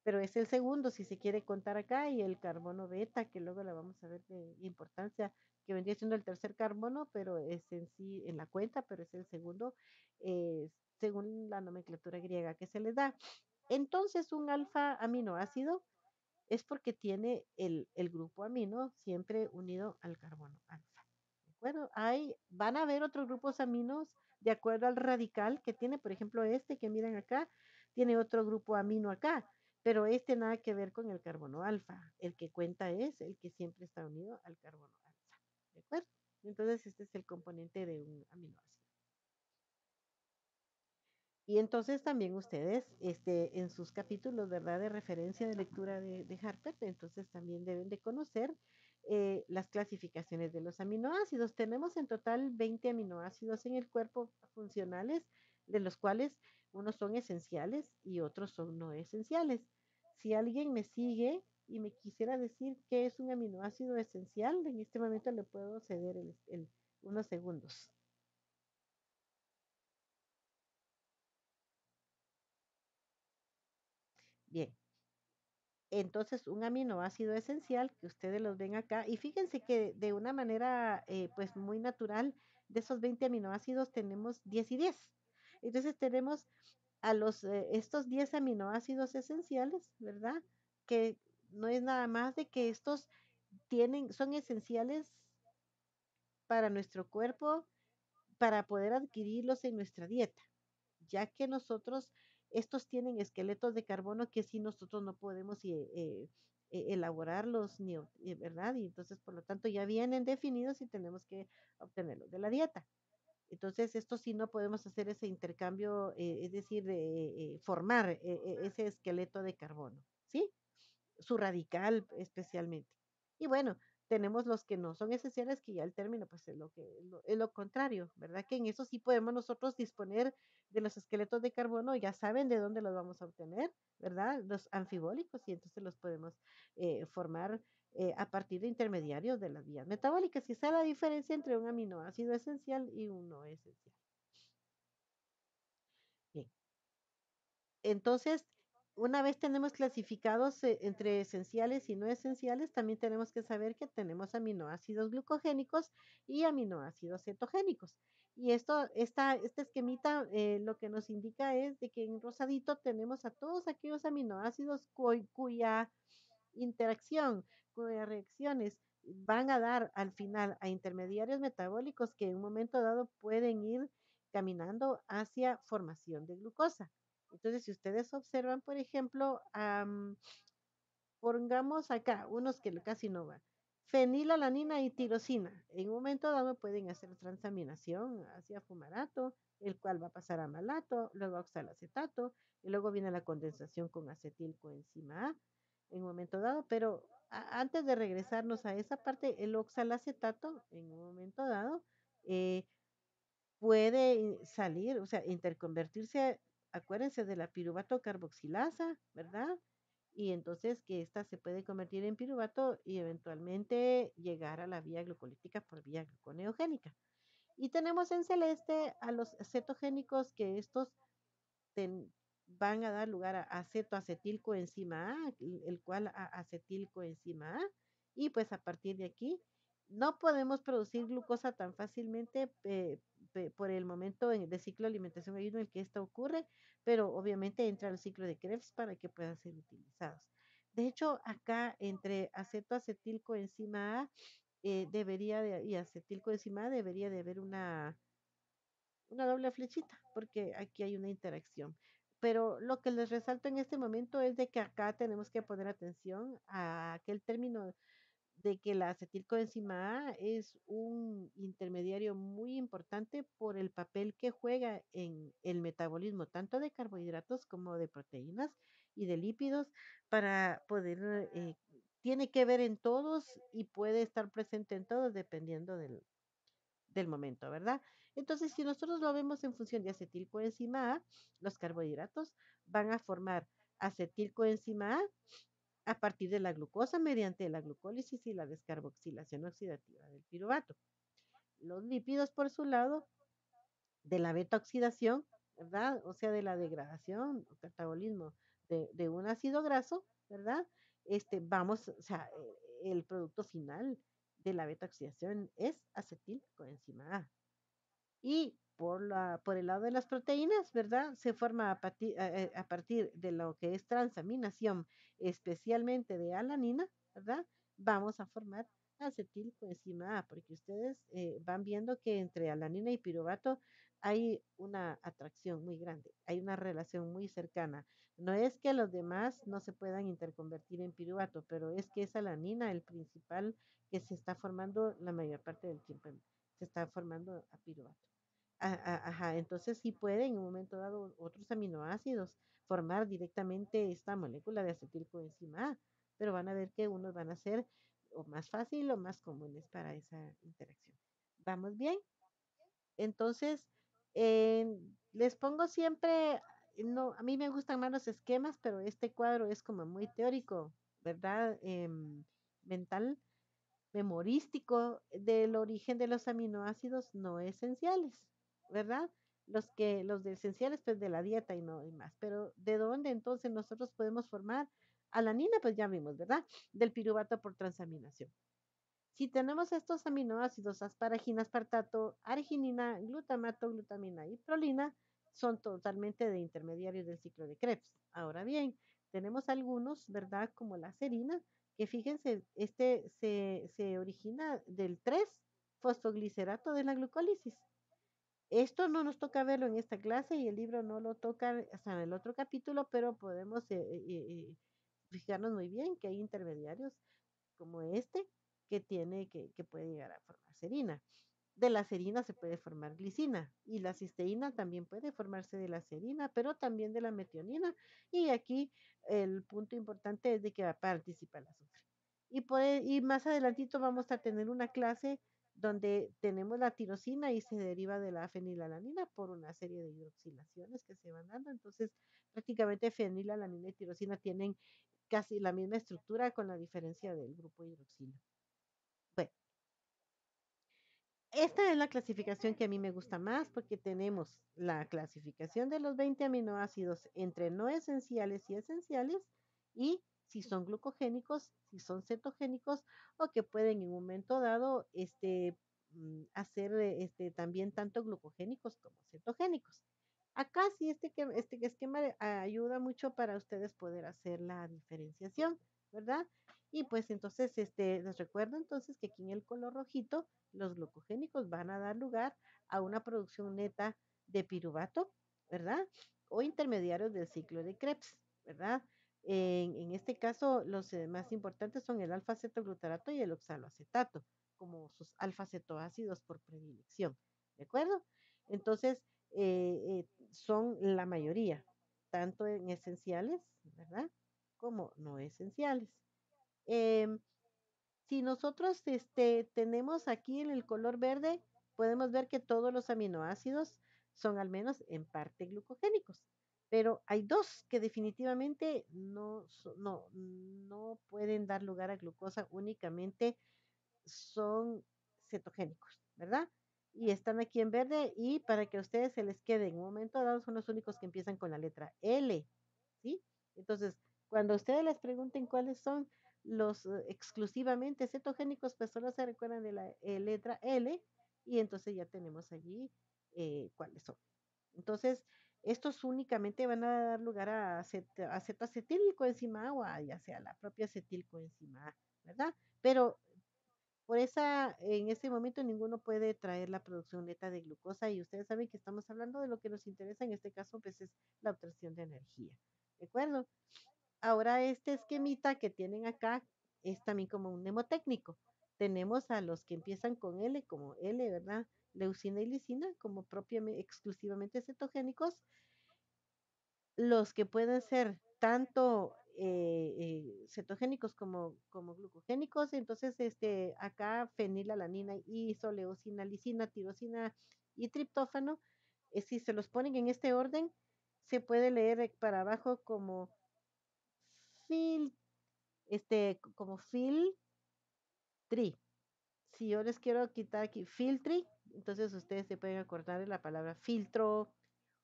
pero es el segundo si se quiere contar acá, y el carbono beta, que luego la vamos a ver de importancia, que vendría siendo el tercer carbono, pero es en sí en la cuenta, pero es el segundo, según la nomenclatura griega que se le da. Entonces, un alfa aminoácido es porque tiene el grupo amino siempre unido al carbono alfa. ¿De acuerdo? Van a haber otros grupos aminos de acuerdo al radical que tiene, por ejemplo, este que miran acá, tiene otro grupo amino acá, pero este nada que ver con el carbono alfa. El que cuenta es el que siempre está unido al carbono alfa. ¿De acuerdo? Entonces, este es el componente de un aminoácido. Y entonces también ustedes, en sus capítulos, ¿verdad? De referencia de lectura de Harper, entonces también deben de conocer las clasificaciones de los aminoácidos. Tenemos en total 20 aminoácidos en el cuerpo funcionales, de los cuales unos son esenciales y otros son no esenciales. Si alguien me sigue, y me quisiera decir qué es un aminoácido esencial, en este momento le puedo ceder unos segundos. Bien, entonces un aminoácido esencial que ustedes los ven acá, y fíjense que de una manera pues muy natural, de esos 20 aminoácidos tenemos 10 y 10. Entonces tenemos estos 10 aminoácidos esenciales, ¿verdad? Que no es nada más de que estos son esenciales para nuestro cuerpo para poder adquirirlos en nuestra dieta, ya que estos tienen esqueletos de carbono que si nosotros no podemos elaborarlos, ¿verdad? Y entonces, por lo tanto, ya vienen definidos y tenemos que obtenerlos de la dieta. Entonces, esto sí no podemos hacer ese intercambio, es decir, formar ese esqueleto de carbono, ¿sí? Su radical especialmente. Y bueno, tenemos los que no son esenciales, que ya el término pues es lo contrario, ¿verdad? Que en eso sí podemos nosotros disponer de los esqueletos de carbono, ya saben de dónde los vamos a obtener, ¿verdad? Los anfibólicos y entonces los podemos formar a partir de intermediarios de las vías metabólicas. Y esa es la diferencia entre un aminoácido esencial y un no esencial. Bien. Entonces, una vez tenemos clasificados entre esenciales y no esenciales, también tenemos que saber que tenemos aminoácidos glucogénicos y aminoácidos cetogénicos. Y este esquemita lo que nos indica es de que en rosadito tenemos a todos aquellos aminoácidos cuya interacción, cuyas reacciones van a dar al final a intermediarios metabólicos que en un momento dado pueden ir caminando hacia formación de glucosa. Entonces, si ustedes observan, por ejemplo, pongamos acá unos que casi no van. Fenilalanina y tirosina. En un momento dado pueden hacer transaminación hacia fumarato, el cual va a pasar a malato, luego a oxalacetato, y luego viene la condensación con acetilcoenzima A en un momento dado. Pero antes de regresarnos a esa parte, el oxalacetato en un momento dado eh, puede salir, o sea, interconvertirse, acuérdense de la piruvato carboxilasa, ¿verdad? Y entonces que esta se puede convertir en piruvato y eventualmente llegar a la vía glucolítica por vía gluconeogénica. Y tenemos en celeste a los cetogénicos, que estos van a dar lugar a acetoacetilcoenzima A, el cual a acetilcoenzima A, y pues a partir de aquí no podemos producir glucosa tan fácilmente por el momento de ciclo de alimentación ayuno en el que esto ocurre, pero obviamente entra al ciclo de Krebs para que puedan ser utilizados. De hecho, acá entre acetoacetilcoenzima A y acetilcoenzima A debería de haber una doble flechita, porque aquí hay una interacción. Pero lo que les resalto en este momento es de que acá tenemos que poner atención a aquel término de que la acetilcoenzima A es un intermediario muy importante por el papel que juega en el metabolismo tanto de carbohidratos como de proteínas y de lípidos para poder, tiene que ver en todos y puede estar presente en todos dependiendo del momento, ¿verdad? Entonces, si nosotros lo vemos en función de acetilcoenzima A, los carbohidratos van a formar acetilcoenzima a partir de la glucosa mediante la glucólisis y la descarboxilación oxidativa del piruvato. Los lípidos, por su lado, de la beta oxidación, ¿verdad? O sea, de la degradación o catabolismo de un ácido graso, ¿verdad? O sea, el producto final de la beta oxidación es acetilcoenzima A. Y por el lado de las proteínas, ¿verdad? Se forma a partir de lo que es transaminación, especialmente de alanina, ¿verdad? Vamos a formar acetilcoenzima A, porque ustedes van viendo que entre alanina y piruvato hay una atracción muy grande, hay una relación muy cercana. No es que los demás no se puedan interconvertir en piruvato, pero es que es alanina el principal que se está formando la mayor parte del tiempo, se está formando a piruvato. Ajá, entonces sí puede en un momento dado otros aminoácidos formar directamente esta molécula de acetilcoenzima A, pero van a ver que unos van a ser o más fácil o más comunes para esa interacción. ¿Vamos bien? Entonces, eh, les pongo siempre, no, a mí me gustan más los esquemas, pero este cuadro es como muy teórico. ¿verdad? Mental, memorístico del origen de los aminoácidos no esenciales, ¿verdad? Los de esenciales, pues de la dieta y no hay más. Pero ¿de dónde entonces nosotros podemos formar alanina? Pues ya vimos, ¿verdad? Del piruvato por transaminación. Si tenemos estos aminoácidos, asparagina, aspartato, arginina, glutamato, glutamina y prolina, son totalmente de intermediarios del ciclo de Krebs. Ahora bien, tenemos algunos, ¿verdad? Como la serina, que fíjense, se origina del 3-fosfoglicerato de la glucólisis. Esto no nos toca verlo en esta clase y el libro no lo toca hasta en el otro capítulo, pero podemos fijarnos muy bien que hay intermediarios como este que puede llegar a formar serina. De la serina se puede formar glicina y la cisteína también puede formarse de la serina, pero también de la metionina. Y aquí el punto importante es de que va a participar el azufre. Y más adelantito vamos a tener una clase donde tenemos la tirosina y se deriva de la fenilalanina por una serie de hidroxilaciones que se van dando. Entonces, prácticamente fenilalanina y tirosina tienen casi la misma estructura con la diferencia del grupo hidroxilo. Bueno, esta es la clasificación que a mí me gusta más porque tenemos la clasificación de los 20 aminoácidos entre no esenciales y esenciales y si son glucogénicos, si son cetogénicos o que pueden en un momento dado hacer también tanto glucogénicos como cetogénicos. Acá sí este esquema ayuda mucho para ustedes poder hacer la diferenciación, ¿verdad? Y pues entonces les recuerdo entonces que aquí en el color rojito los glucogénicos van a dar lugar a una producción neta de piruvato, ¿verdad? O intermediarios del ciclo de Krebs, ¿verdad? En este caso, los más importantes son el alfa-cetoglutarato y el oxaloacetato, como sus alfa-cetoácidos por predilección, ¿de acuerdo? Entonces, son la mayoría, tanto en esenciales, ¿verdad? Como no esenciales. Em, si nosotros tenemos aquí en el color verde, podemos ver que todos los aminoácidos son al menos en parte glucogénicos, pero hay dos que definitivamente no pueden dar lugar a glucosa, únicamente son cetogénicos, ¿verdad? Y están aquí en verde y para que a ustedes se les quede en un momento dado son los únicos que empiezan con la letra L, ¿sí? Entonces, cuando ustedes les pregunten cuáles son los exclusivamente cetogénicos, pues solo se recuerdan de la letra L y entonces ya tenemos allí cuáles son. Entonces, estos únicamente van a dar lugar a acetoacetilcoenzima o a ya sea la propia acetilcoenzima A, ¿verdad? Pero en ese momento ninguno puede traer la producción neta de glucosa y ustedes saben que estamos hablando de lo que nos interesa en este caso, pues es la obtención de energía. ¿De acuerdo? Ahora este esquemita que tienen acá es también como un mnemotécnico. Tenemos a los que empiezan con L como L, ¿verdad? Leucina y lisina como propiamente exclusivamente cetogénicos, los que pueden ser tanto cetogénicos como glucogénicos, entonces acá fenilalanina, isoleucina, lisina, tirosina y triptófano, si se los ponen en este orden, se puede leer para abajo como fil, como filtri. Si yo les quiero quitar aquí filtri, entonces ustedes se pueden acordar de la palabra filtro,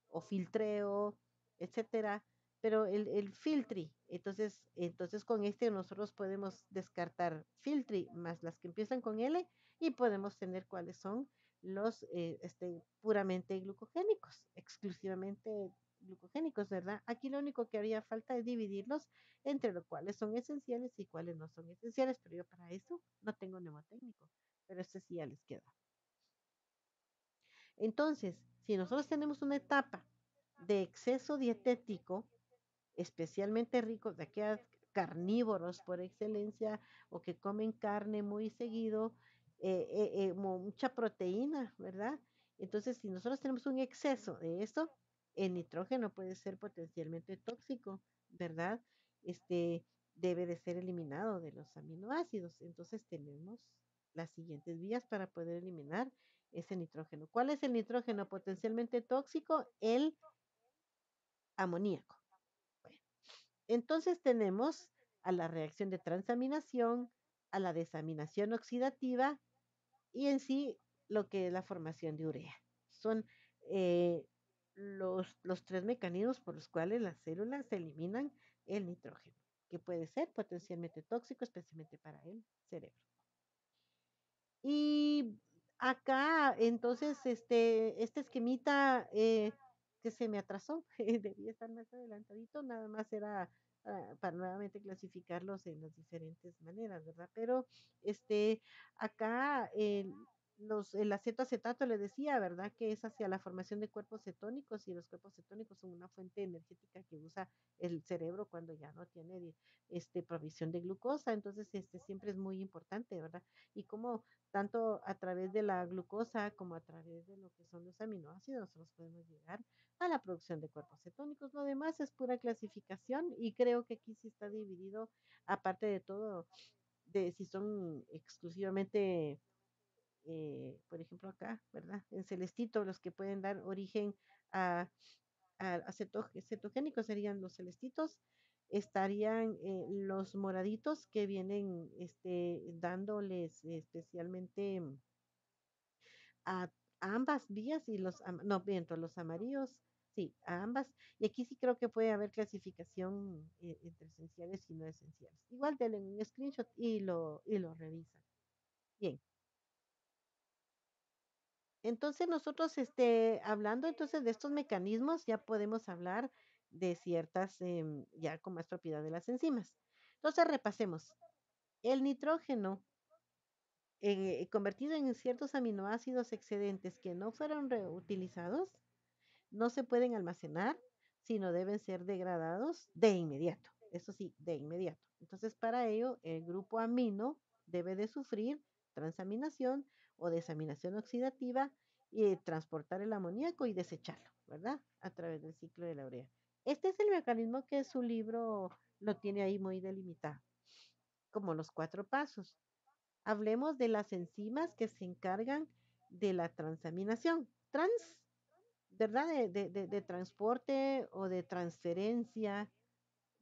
o filtreo, etcétera, pero el filtri, entonces con nosotros podemos descartar filtri más las que empiezan con L y podemos tener cuáles son los puramente glucogénicos, exclusivamente glucogénicos, ¿verdad? Aquí lo único que haría falta es dividirlos entre los cuales son esenciales y cuáles no son esenciales, pero yo para eso no tengo mnemotécnico, pero este sí ya les queda. Entonces, si nosotros tenemos una etapa de exceso dietético, especialmente ricos de aquellos carnívoros por excelencia o que comen carne muy seguido, mucha proteína, ¿verdad? Entonces, si nosotros tenemos un exceso de esto, el nitrógeno puede ser potencialmente tóxico, ¿verdad? Este debe de ser eliminado de los aminoácidos. Entonces, tenemos las siguientes vías para poder eliminar ese nitrógeno. ¿Cuál es el nitrógeno potencialmente tóxico? El amoníaco. Bueno, entonces tenemos a la reacción de transaminación, a la desaminación oxidativa y en sí lo que es la formación de urea. Son eh, los tres mecanismos por los cuales las células eliminan el nitrógeno, que puede ser potencialmente tóxico, especialmente para el cerebro. Y acá, entonces, este esquemita que se me atrasó, debía estar más adelantadito, nada más era para nuevamente clasificarlos en las diferentes maneras, ¿verdad? Pero este, acá el acetato le decía, ¿verdad? Que es hacia la formación de cuerpos cetónicos y los cuerpos cetónicos son una fuente energética que usa el cerebro cuando ya no tiene provisión de glucosa, entonces siempre es muy importante, ¿verdad? Y como tanto a través de la glucosa como a través de lo que son los aminoácidos, nosotros podemos llegar a la producción de cuerpos cetónicos. Lo demás es pura clasificación y creo que aquí sí está dividido, aparte de todo, de si son exclusivamente, por ejemplo, acá, ¿verdad? En celestito, los que pueden dar origen a, cetogénicos serían los celestitos, estarían los moraditos que vienen dándoles especialmente a, a ambas vías y no, miento, los amarillos, sí, a ambas. Y aquí sí creo que puede haber clasificación entre esenciales y no esenciales. Igual denle un screenshot y lo revisan. Bien. Entonces nosotros, hablando entonces de estos mecanismos, ya podemos hablar de ciertas, ya con más propiedad de las enzimas. Entonces repasemos. El nitrógeno convertido en ciertos aminoácidos excedentes que no fueron reutilizados, no se pueden almacenar, sino deben ser degradados de inmediato. Eso sí, de inmediato. Entonces, para ello, el grupo amino debe de sufrir transaminación o desaminación oxidativa y transportar el amoníaco y desecharlo, ¿verdad? A través del ciclo de la urea. Este es el mecanismo que su libro lo tiene ahí muy delimitado, como los 4 pasos. Hablemos de las enzimas que se encargan de la transaminación. ¿Verdad? De transporte o de transferencia,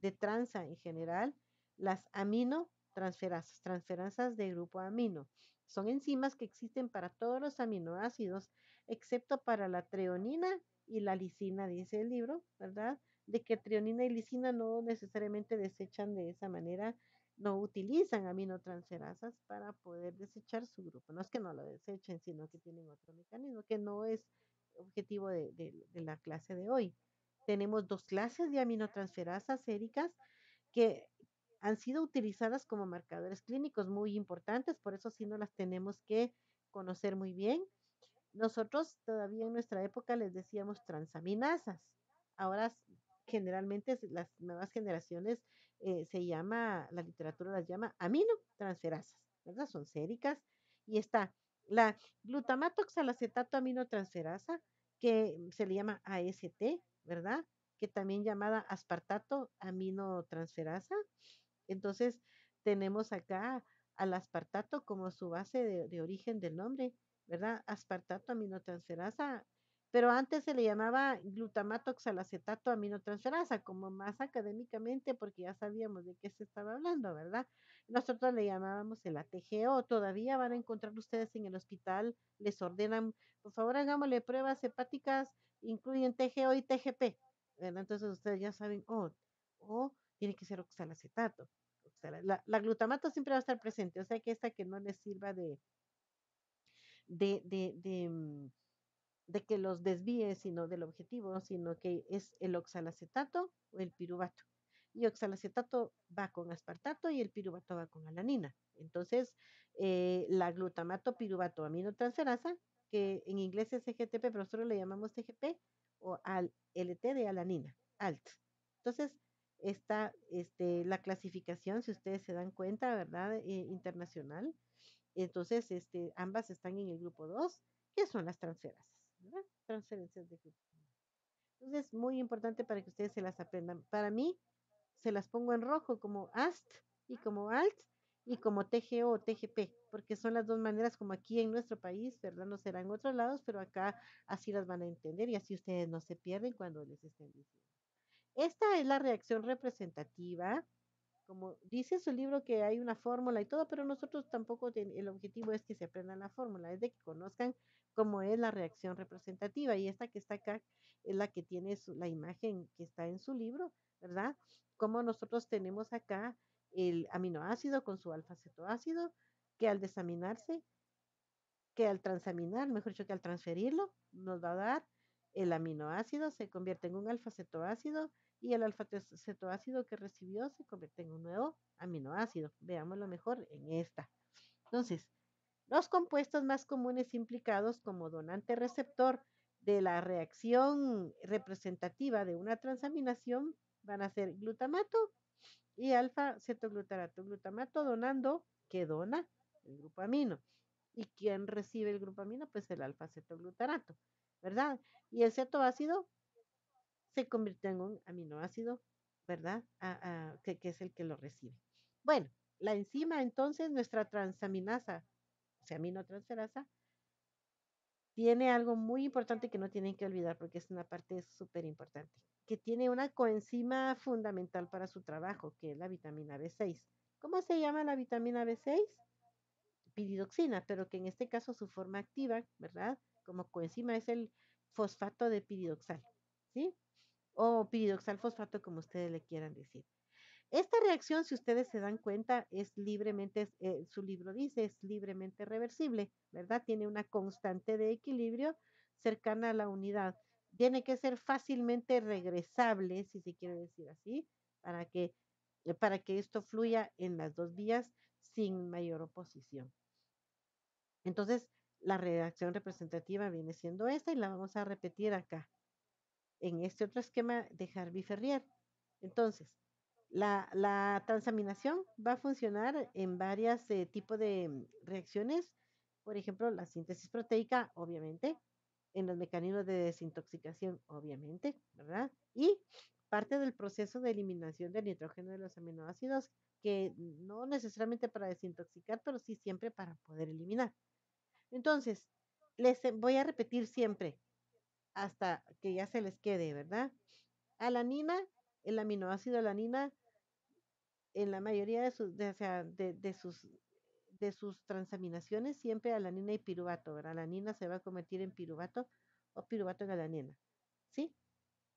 de transa en general, las aminotransferasas, transferasas de grupo amino. Son enzimas que existen para todos los aminoácidos, excepto para la treonina y la lisina, dice el libro, ¿verdad? De que treonina y lisina no necesariamente desechan de esa manera, no utilizan aminotransferasas para poder desechar su grupo. No es que no lo desechen, sino que tienen otro mecanismo que no es objetivo de la clase de hoy. Tenemos 2 clases de aminotransferasas séricas que han sido utilizadas como marcadores clínicos muy importantes, por eso sí no las tenemos que conocer muy bien. Nosotros todavía en nuestra época les decíamos transaminasas. Ahora generalmente las nuevas generaciones la literatura las llama aminotransferasas, ¿verdad? Son séricas y está la glutamato oxalacetato aminotransferasa que se le llama AST, ¿verdad? Que también llamada aspartato aminotransferasa. Entonces, tenemos acá al aspartato como su base de origen del nombre, ¿verdad? Aspartato aminotransferasa, pero antes se le llamaba glutamato oxalacetato aminotransferasa, como más académicamente, porque ya sabíamos de qué se estaba hablando, ¿verdad? Nosotros le llamábamos el ATGO, todavía van a encontrar ustedes en el hospital, les ordenan, por favor, hagámosle pruebas hepáticas, incluyen TGO y TGP, ¿verdad? Entonces ustedes ya saben, tiene que ser oxalacetato. La glutamato siempre va a estar presente, o sea que esta que no les sirva de, de, de, mm, de que los desvíe, sino del objetivo, sino que es el oxalacetato o el piruvato. Y oxalacetato va con aspartato y el piruvato va con alanina. Entonces, la glutamato piruvato aminotransferasa, que en inglés es CGTP, pero nosotros le llamamos TGP o al LT de alanina, ALT. Entonces, está la clasificación, si ustedes se dan cuenta, ¿verdad? Internacional. Entonces, ambas están en el grupo 2, que son las transferasas, ¿verdad? Transferencias de grupo. Entonces, muy importante para que ustedes se las aprendan. Para mí, se las pongo en rojo como AST y como ALT y como TGO o TGP, porque son las dos maneras como aquí en nuestro país, ¿verdad? No será en otros lados, pero acá así las van a entender y así ustedes no se pierden cuando les estén diciendo. Esta es la reacción representativa como dice su libro que hay una fórmula y todo, pero nosotros tampoco, el objetivo es que se aprendan la fórmula, es de que conozcan cómo es la reacción representativa. Y esta que está acá es la que tiene la imagen que está en su libro, ¿verdad? Como nosotros tenemos acá el aminoácido con su alfa-cetoácido, que al desaminarse, que al transaminar, mejor dicho, que al transferirlo, nos va a dar el aminoácido, se convierte en un alfa-cetoácido y el alfa-cetoácido que recibió se convierte en un nuevo aminoácido. Veámoslo mejor en esta. Entonces, los compuestos más comunes implicados como donante receptor de la reacción representativa de una transaminación van a ser glutamato y alfa-cetoglutarato. Glutamato donando, que dona el grupo amino. ¿Y quién recibe el grupo amino? Pues el alfa-cetoglutarato, ¿verdad? Y el cetoácido se convirtió en un aminoácido, ¿verdad? Que es el que lo recibe. Bueno, la enzima entonces, nuestra transaminasa, o sea, aminotransferasa, tiene algo muy importante que no tienen que olvidar porque es una parte súper importante, que tiene una coenzima fundamental para su trabajo, que es la vitamina B6. ¿Cómo se llama la vitamina B6? Piridoxina, pero que en este caso su forma activa, ¿verdad? Como coenzima es el fosfato de piridoxal, ¿sí? O piridoxal fosfato, como ustedes le quieran decir. Esta reacción, si ustedes se dan cuenta, es libremente, su libro dice, es libremente reversible, ¿verdad? Tiene una constante de equilibrio cercana a la unidad. Tiene que ser fácilmente regresable, si se quiere decir así, para que, para que esto fluya en las dos vías sin mayor oposición. Entonces, la reacción representativa viene siendo esta y la vamos a repetir acá, en este otro esquema de Harvey-Ferrier. Entonces, la transaminación va a funcionar en varios tipos de reacciones. Por ejemplo, la síntesis proteica, obviamente, en los mecanismos de desintoxicación, obviamente, ¿verdad? Y parte del proceso de eliminación del nitrógeno de los aminoácidos, que no necesariamente para desintoxicar, pero sí siempre para poder eliminar. Entonces, les voy a repetir siempre hasta que ya se les quede, ¿verdad? Alanina, el aminoácido alanina, en la mayoría de sus, o sea, de sus transaminaciones, siempre alanina y piruvato, ¿verdad? Alanina se va a convertir en piruvato o piruvato en alanina, ¿sí?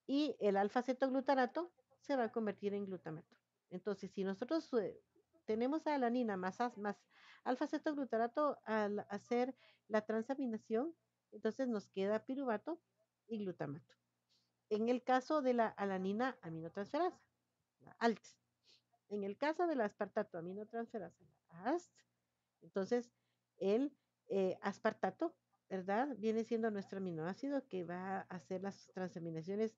Y el alfa-cetoglutarato se va a convertir en glutamato. Entonces, si nosotros tenemos alanina más alfa-cetoglutarato al hacer la transaminación, entonces nos queda piruvato y glutamato. En el caso de la alanina aminotransferasa, la ALT. En el caso del aspartato aminotransferasa, la AST, entonces el aspartato, ¿verdad? Viene siendo nuestro aminoácido que va a hacer las transaminaciones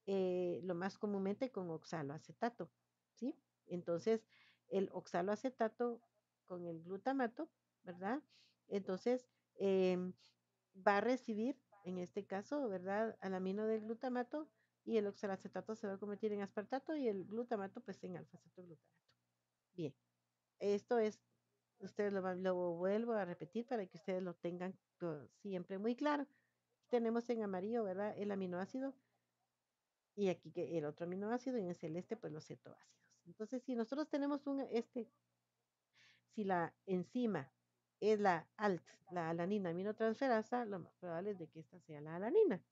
lo más comúnmente con oxaloacetato, ¿sí? Entonces, el oxaloacetato con el glutamato, ¿verdad? Entonces, va a recibir, en este caso, ¿verdad? Al amino del glutamato y el oxalacetato se va a convertir en aspartato y el glutamato, pues, en alfa-cetoglutarato. Bien, esto es, ustedes lo vuelvo a repetir para que ustedes lo tengan siempre muy claro. Tenemos en amarillo, ¿verdad? El aminoácido y aquí que el otro aminoácido y en celeste pues los cetoácidos. Entonces, si nosotros tenemos si la enzima es la ALT, la alanina aminotransferasa, lo más probable es de que esta sea la alanina.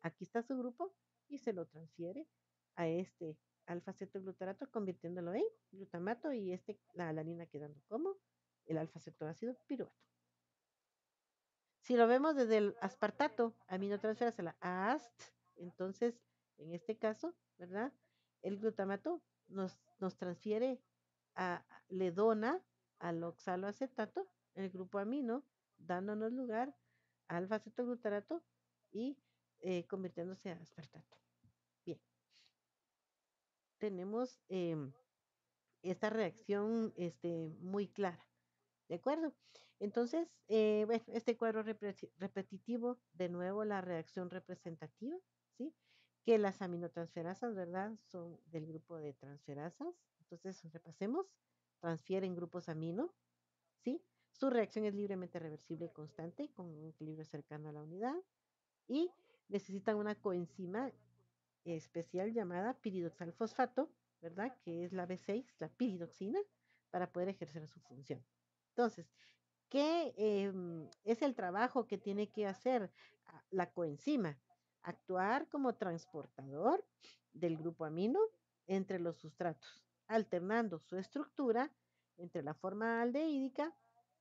Aquí está su grupo y se lo transfiere a este alfa-cetoglutarato convirtiéndolo en glutamato y la alanina quedando como el alfa-cetoácido piruvato. Si lo vemos desde el aspartato, aminotransferasa, la AST, entonces, en este caso, ¿verdad? El glutamato nos transfiere, le dona al oxaloacetato, el grupo amino, dándonos lugar a alfa-cetoglutarato y convirtiéndose a aspartato. Bien, tenemos esta reacción muy clara. ¿De acuerdo? Entonces, bueno, este cuadro repetitivo, de nuevo la reacción representativa, ¿sí? Que las aminotransferasas, ¿verdad? Son del grupo de transferasas. Entonces, repasemos. Transfieren grupos amino, ¿sí? Su reacción es libremente reversible y constante, con un equilibrio cercano a la unidad. Y necesitan una coenzima especial llamada piridoxalfosfato, ¿verdad? Que es la B6, la piridoxina, para poder ejercer su función. Entonces, ¿qué es el trabajo que tiene que hacer la coenzima? Actuar como transportador del grupo amino entre los sustratos, alternando su estructura entre la forma aldehídica,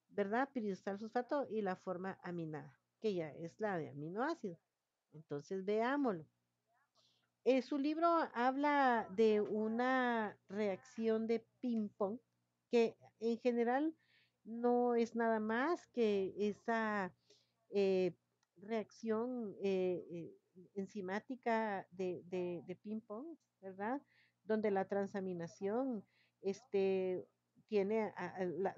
¿verdad? Piridoxalfosfato y la forma aminada, que ya es la de aminoácido. Entonces, veámoslo. Su libro habla de una reacción de ping-pong que en general no es nada más que esa eh, reacción enzimática de ping-pong, ¿verdad? Donde la transaminación este,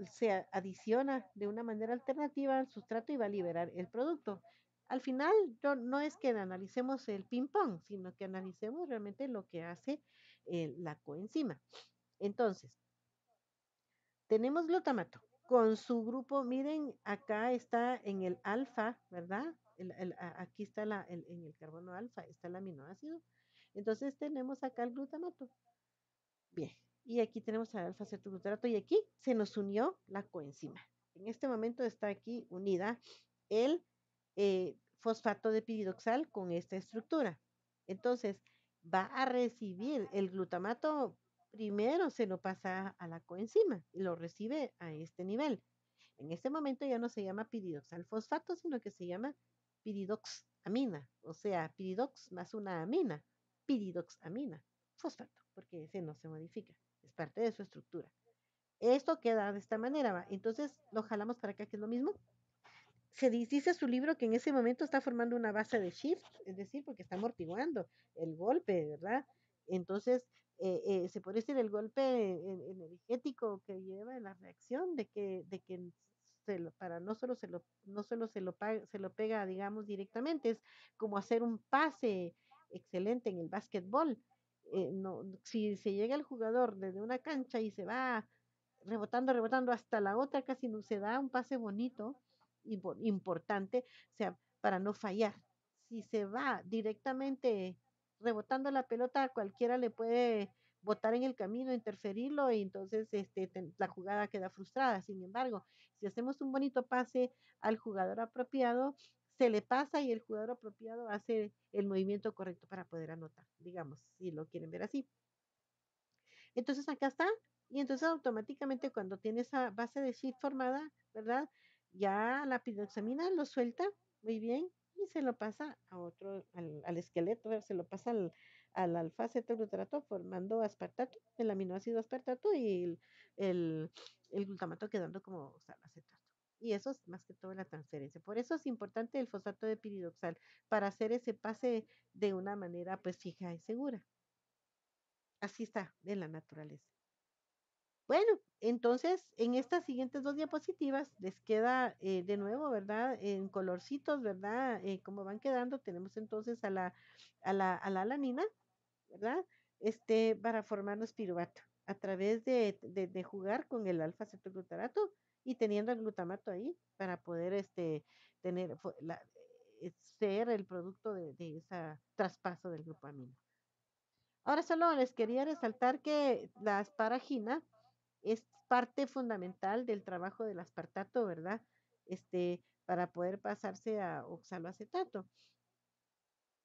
se adiciona de una manera alternativa al sustrato y va a liberar el producto. Al final, no es que analicemos el ping-pong, sino que analicemos realmente lo que hace la coenzima. Entonces, tenemos glutamato con su grupo, miren, acá está en el alfa, ¿verdad? Aquí está en el carbono alfa, está el aminoácido. Entonces tenemos acá el glutamato. Bien, y aquí tenemos al alfa-cetoglutarato y aquí se nos unió la coenzima. En este momento está aquí unida el fosfato de piridoxal con esta estructura. Entonces, va a recibir el glutamato, primero se lo pasa a la coenzima y lo recibe a este nivel. En este momento ya no se llama piridoxal fosfato, sino que se llama piridoxamina, o sea, piridox más una amina, piridoxamina, fosfato, porque ese no se modifica, es parte de su estructura. Esto queda de esta manera, ¿va? Entonces lo jalamos para acá, que es lo mismo. Se dice su libro que en ese momento está formando una base de shift, es decir, porque está amortiguando el golpe, ¿verdad? Entonces, se puede decir el golpe energético que lleva en la reacción de que para no solo se lo pega, digamos, directamente, es como hacer un pase excelente en el básquetbol. No, si se llega el jugador desde una cancha y se va rebotando, rebotando hasta la otra, casi no se da un pase bonito, importante, o sea, para no fallar. Si se va directamente rebotando la pelota, cualquiera le puede botar en el camino, interferirlo y entonces la jugada queda frustrada. Sin embargo, si hacemos un bonito pase al jugador apropiado, se le pasa y el jugador apropiado hace el movimiento correcto para poder anotar, digamos, si lo quieren ver así. Entonces acá está, y entonces automáticamente cuando tiene esa base de sheet formada, ¿verdad? Ya la piroxamina lo suelta muy bien y se lo pasa a otro, al esqueleto, ¿verdad? Se lo pasa al alfa-cetoglutarato formando aspartato, el aminoácido aspartato y el glutamato quedando como salacetato. Y eso es más que todo la transferencia. Por eso es importante el fosfato de piridoxal, para hacer ese pase de una manera pues fija y segura. Así está en la naturaleza. Bueno, entonces en estas siguientes dos diapositivas les queda de nuevo, ¿verdad? En colorcitos, ¿verdad? Como van quedando, tenemos entonces a la alanina, ¿verdad? Para formarnos piruvato a través de jugar con el alfa-cetoglutarato y teniendo el glutamato ahí para poder tener, ser el producto de ese traspaso del grupo amino. Ahora solo les quería resaltar que la asparagina es parte fundamental del trabajo del aspartato, ¿verdad? Para poder pasarse a oxaloacetato.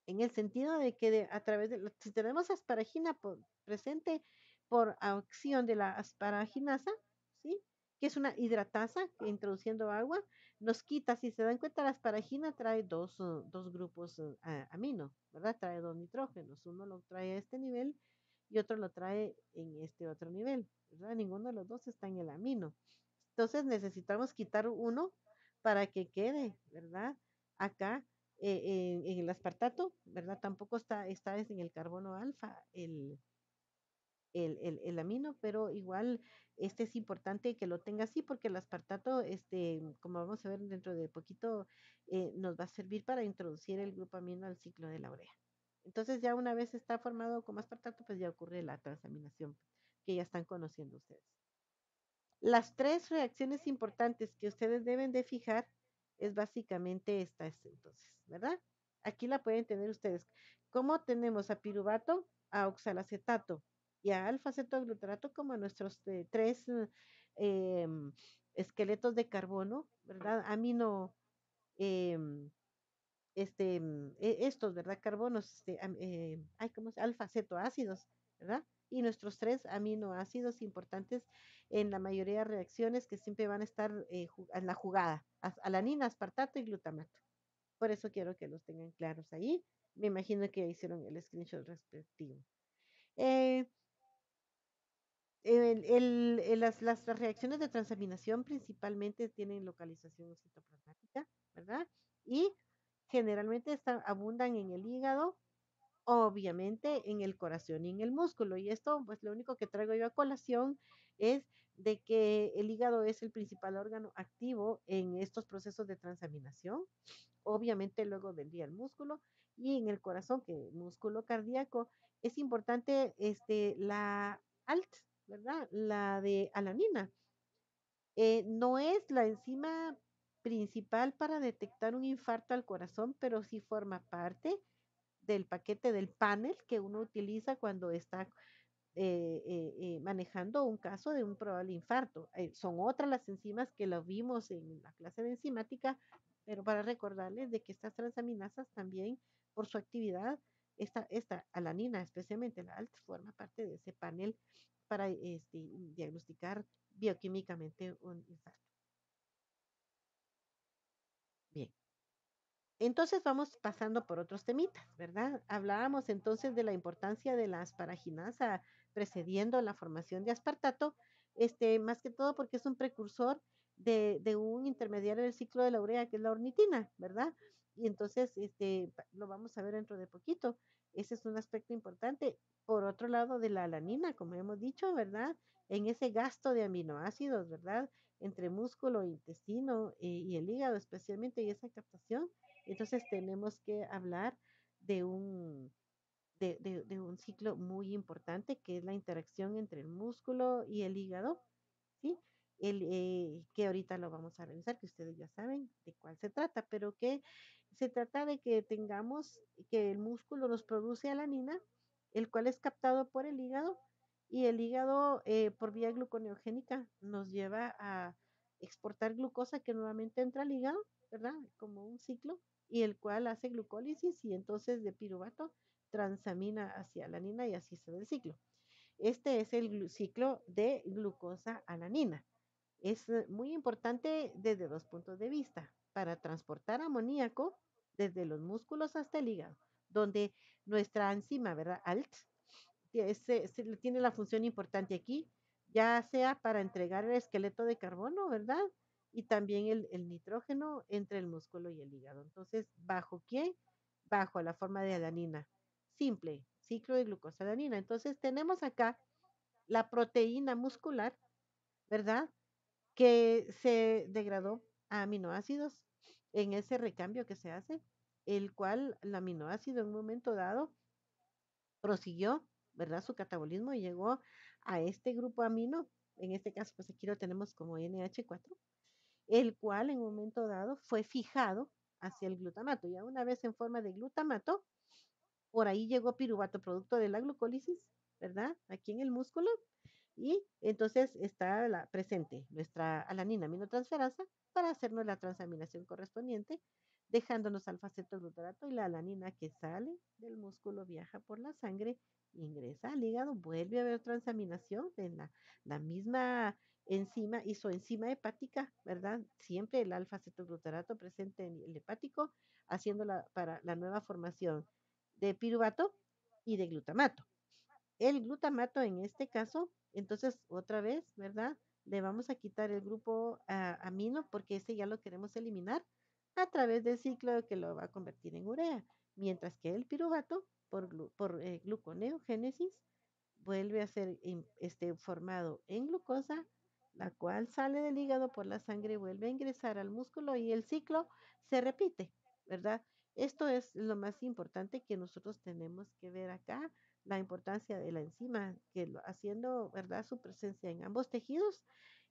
En el sentido de que a través si tenemos asparagina presente por acción de la asparaginasa, ¿sí? Que es una hidratasa que introduciendo agua nos quita, si se dan cuenta, la asparagina trae dos grupos amino, ¿verdad? Trae dos nitrógenos, uno lo trae a este nivel y otro lo trae en este otro nivel, ¿verdad? Ninguno de los dos está en el amino. Entonces necesitamos quitar uno para que quede, ¿verdad? Acá en el aspartato, ¿verdad? Tampoco está en el carbono alfa, el amino, pero igual es importante que lo tenga así porque el aspartato, como vamos a ver dentro de poquito, nos va a servir para introducir el grupo amino al ciclo de la urea. Entonces ya una vez está formado como aspartato, pues ya ocurre la transaminación que ya están conociendo ustedes. Las tres reacciones importantes que ustedes deben de fijar es básicamente esta, entonces, ¿verdad? Aquí la pueden tener ustedes. ¿Cómo tenemos a piruvato, a oxalacetato y a alfa-cetoglutarato como nuestros tres em, esqueletos de carbono, ¿verdad? Amino, em, estos, ¿verdad? Carbonos, ¿cómo se? Alfa-cetoácidos, ¿verdad? Y nuestros tres aminoácidos importantes en la mayoría de reacciones que siempre van a estar en la jugada, alanina, aspartato y glutamato. Por eso quiero que los tengan claros ahí. Me imagino que hicieron el screenshot respectivo. Eh, las reacciones de transaminación principalmente tienen localización citoplasmática, ¿verdad? Y generalmente abundan en el hígado, obviamente en el corazón y en el músculo. Y esto, pues lo único que traigo yo a colación es de que el hígado es el principal órgano activo en estos procesos de transaminación. Obviamente luego vendría el músculo y en el corazón, que el músculo cardíaco, es importante la ALT, ¿verdad? La de alanina. No es la enzima principal para detectar un infarto al corazón, pero sí forma parte del paquete del panel que uno utiliza cuando está manejando un caso de un probable infarto. Son otras las enzimas que lo vimos en la clase de enzimática, pero para recordarles de que estas transaminasas también, por su actividad, esta alanina, especialmente la ALT, forma parte de ese panel para diagnosticar bioquímicamente un infarto. Bien. Entonces vamos pasando por otros temitas, ¿verdad? Hablábamos entonces de la importancia de la asparaginasa precediendo la formación de aspartato, más que todo porque es un precursor de un intermediario del ciclo de la urea, que es la ornitina, ¿verdad? Y entonces lo vamos a ver dentro de poquito. Ese es un aspecto importante. Por otro lado, de la alanina, como hemos dicho, ¿verdad? En ese gasto de aminoácidos, ¿verdad? Entre músculo, intestino y el hígado especialmente, y esa captación entonces tenemos que hablar de de un ciclo muy importante que es la interacción entre el músculo y el hígado, ¿sí? Que ahorita lo vamos a revisar, que ustedes ya saben de cuál se trata, pero que se trata de que tengamos, que el músculo nos produce alanina, el cual es captado por el hígado, y el hígado por vía gluconeogénica nos lleva a exportar glucosa que nuevamente entra al hígado, ¿verdad? Como un ciclo, y el cual hace glucólisis y entonces de piruvato transamina hacia alanina y así se ve el ciclo. Este es el ciclo de glucosa-alanina. Es muy importante desde dos puntos de vista. Para transportar amoníaco desde los músculos hasta el hígado, donde nuestra enzima, ¿verdad? ALT, tiene la función importante aquí, ya sea para entregar el esqueleto de carbono, ¿verdad? Y también el nitrógeno entre el músculo y el hígado. Entonces, ¿bajo qué? Bajo la forma de alanina. Simple, ciclo de glucosa-alanina. Entonces, tenemos acá la proteína muscular, ¿verdad? Que se degradó a aminoácidos en ese recambio que se hace, el cual el aminoácido en un momento dado prosiguió, ¿verdad? Su catabolismo y llegó a este grupo amino, en este caso, pues aquí lo tenemos como NH4, el cual en un momento dado fue fijado hacia el glutamato. Ya una vez en forma de glutamato, por ahí llegó piruvato, producto de la glucólisis, ¿verdad? Aquí en el músculo. Y entonces está presente nuestra alanina aminotransferasa para hacernos la transaminación correspondiente, dejándonos alfa-cetoglutarato y la alanina que sale del músculo viaja por la sangre, ingresa al hígado, vuelve a haber transaminación de la misma enzima, isoenzima hepática, ¿verdad? Siempre el alfa-cetoglutarato presente en el hepático, haciéndola para la nueva formación de piruvato y de glutamato. El glutamato en este caso, entonces otra vez, ¿verdad? Le vamos a quitar el grupo amino porque ese ya lo queremos eliminar a través del ciclo que lo va a convertir en urea, mientras que el piruvato por gluconeogénesis vuelve a ser formado en glucosa, la cual sale del hígado por la sangre, vuelve a ingresar al músculo y el ciclo se repite, ¿verdad? Esto es lo más importante que nosotros tenemos que ver acá, la importancia de la enzima, haciendo, ¿verdad?, su presencia en ambos tejidos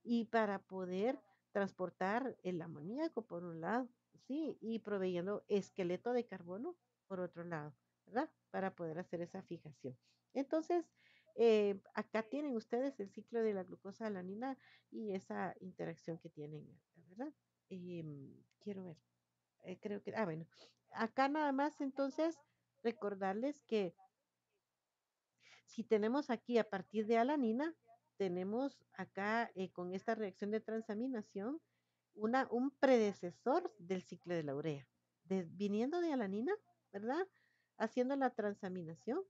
y para poder transportar el amoníaco por un lado, ¿sí? Y proveyendo esqueleto de carbono por otro lado. ¿verdad? Para poder hacer esa fijación. Entonces, acá tienen ustedes el ciclo de la glucosa alanina y esa interacción que tienen, ¿verdad? Quiero ver, creo que, bueno, acá nada más entonces recordarles que si tenemos aquí a partir de alanina, tenemos acá con esta reacción de transaminación un predecesor del ciclo de la urea. Viniendo de alanina, ¿verdad? Haciendo la transaminación.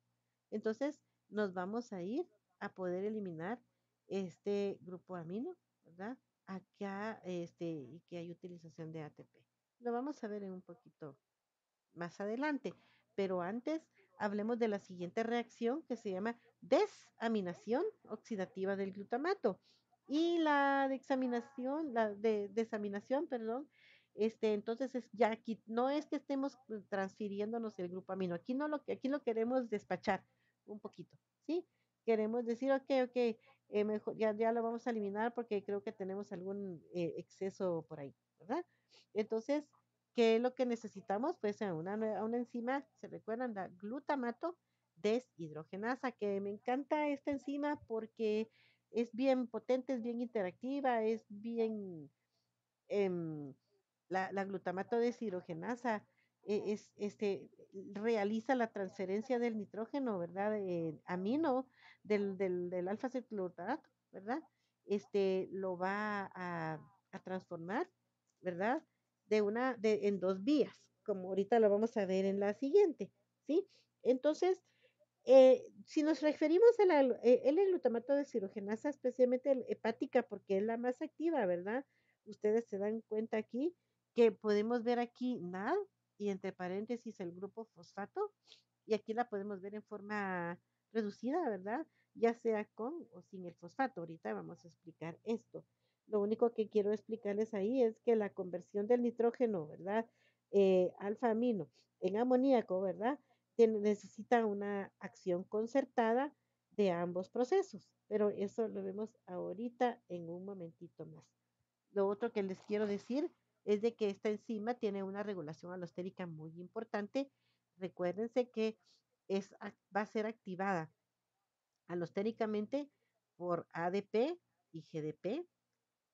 Entonces nos vamos a ir a poder eliminar este grupo amino, ¿verdad? Acá, y que hay utilización de ATP. Lo vamos a ver en un poquito más adelante. Pero antes hablemos de la siguiente reacción que se llama desaminación oxidativa del glutamato. Y la desaminación, desaminación, perdón, entonces es ya aquí, no es que estemos transfiriéndonos el grupo amino, aquí lo queremos despachar un poquito, ¿sí? Queremos decir, ok, mejor, ya lo vamos a eliminar porque creo que tenemos algún exceso por ahí, ¿verdad? Entonces, ¿qué es lo que necesitamos? Pues una enzima, ¿se recuerdan? La glutamato deshidrogenasa, que me encanta esta enzima porque es bien potente, es bien interactiva, es bien, em, la glutamato deshidrogenasa realiza la transferencia del nitrógeno, ¿verdad? Amino del alfa cetoglutarato, ¿verdad? Lo va a transformar, ¿verdad? En dos vías, como ahorita lo vamos a ver en la siguiente, ¿sí? Entonces, si nos referimos a L-glutamato de cirugenasa, especialmente hepática, porque es la más activa, ¿verdad? Ustedes se dan cuenta aquí que podemos ver aquí NAD y entre paréntesis el grupo fosfato, y aquí la podemos ver en forma reducida, ¿verdad? Ya sea con o sin el fosfato. Ahorita vamos a explicar esto. Lo único que quiero explicarles ahí es que la conversión del nitrógeno, ¿verdad? Alfa amino en amoníaco, ¿verdad? Necesita una acción concertada de ambos procesos, pero eso lo vemos ahorita en un momentito más. Lo otro que les quiero decir es de que esta enzima tiene una regulación alostérica muy importante. Recuérdense que va a ser activada alostéricamente por ADP y GDP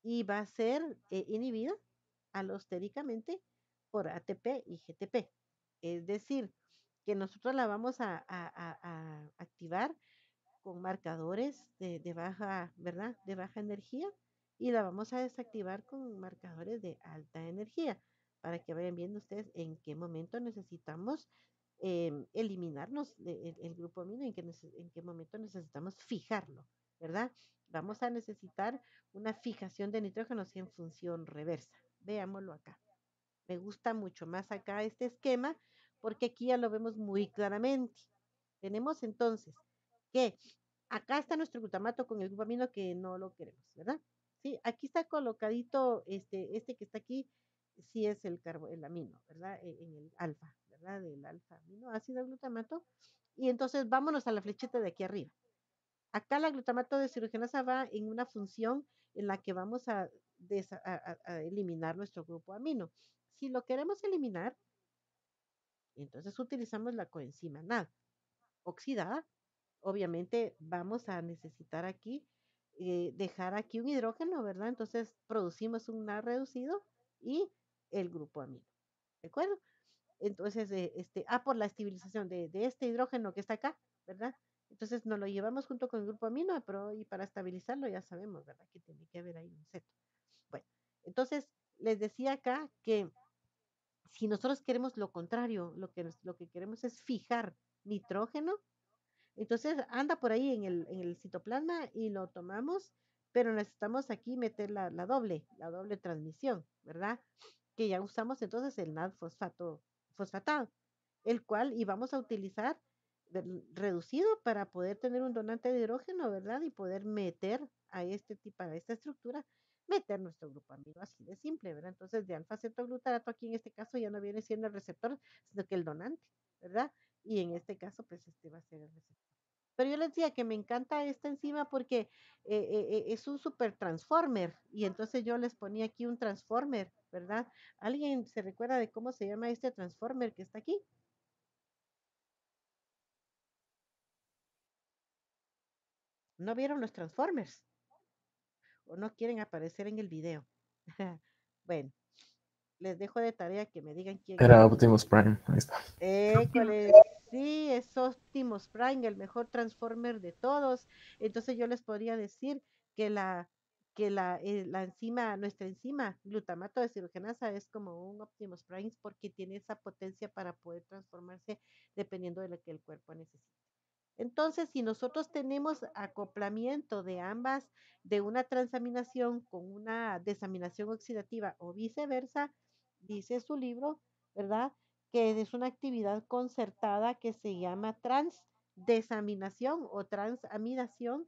y va a ser inhibida alostéricamente por ATP y GTP. Es decir, que nosotros la vamos a activar con marcadores de baja, ¿verdad? De baja energía y la vamos a desactivar con marcadores de alta energía para que vayan viendo ustedes en qué momento necesitamos eliminarnos el grupo amino, en qué momento necesitamos fijarlo, ¿verdad? Vamos a necesitar una fijación de nitrógenos en función reversa. Veámoslo acá. Me gusta mucho más acá este esquema porque aquí ya lo vemos muy claramente. Tenemos entonces que acá está nuestro glutamato con el glupamino que no lo queremos, ¿verdad? Sí, aquí está colocadito este que está aquí, sí es el amino, ¿verdad? En el alfa, ¿verdad? Del alfa aminoácido glutamato. Y entonces vámonos a la flechita de aquí arriba. Acá la glutamato de cirugenasa va en una función en la que vamos a eliminar nuestro grupo amino. Si lo queremos eliminar, entonces utilizamos la coenzima NAD oxidada. Obviamente vamos a necesitar aquí dejar aquí un hidrógeno, ¿verdad? Entonces producimos un NAD reducido y el grupo amino. ¿De acuerdo? Entonces, por la estabilización de este hidrógeno que está acá, ¿verdad? Entonces nos lo llevamos junto con el grupo amino, pero y para estabilizarlo ya sabemos, ¿verdad? Que tiene que haber ahí un ceto. Bueno, entonces les decía acá que si nosotros queremos lo contrario, lo que queremos es fijar nitrógeno, entonces anda por ahí en el citoplasma y lo tomamos, pero necesitamos aquí meter la doble transmisión, ¿verdad? Que ya usamos entonces el NAD fosfatado, el cual íbamos a utilizar reducido para poder tener un donante de hidrógeno, ¿verdad? Y poder meter a este tipo, a esta estructura, meter nuestro grupo amino, así de simple, ¿verdad? Entonces, de alfa cetoglutarato aquí en este caso ya no viene siendo el receptor, sino que el donante, ¿verdad? Y en este caso, pues este va a ser el receptor. Pero yo les decía que me encanta esta enzima porque es un super transformer y entonces yo les ponía aquí un transformer, ¿verdad? ¿Alguien se recuerda de cómo se llama este transformer que está aquí? ¿No vieron los Transformers? ¿O no quieren aparecer en el video? Bueno, les dejo de tarea que me digan quién es. Era Optimus Prime. Ahí está. École, sí, es Optimus Prime, el mejor Transformer de todos. Entonces yo les podría decir que la enzima, nuestra enzima, glutamato de cirugenasa, es como un Optimus Prime porque tiene esa potencia para poder transformarse dependiendo de lo que el cuerpo necesite. Entonces, si nosotros tenemos acoplamiento de ambas, de una transaminación con una desaminación oxidativa o viceversa, dice su libro, ¿verdad? Que es una actividad concertada que se llama transdesaminación o transamidación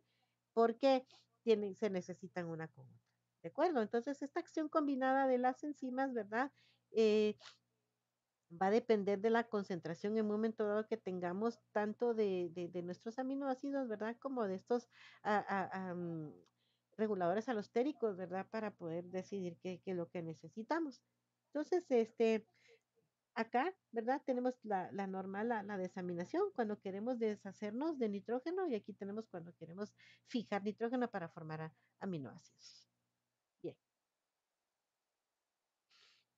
porque se necesitan una con otra. ¿De acuerdo? Entonces, esta acción combinada de las enzimas, ¿verdad? Eh, Va a depender de la concentración en un momento dado que tengamos tanto de nuestros aminoácidos, ¿verdad? Como de estos ah, ah, reguladores alostéricos, ¿verdad? Para poder decidir qué es lo que necesitamos. Entonces, acá, ¿verdad? Tenemos la normal, la desaminación, cuando queremos deshacernos de nitrógeno, y aquí tenemos cuando queremos fijar nitrógeno para formar aminoácidos. Bien.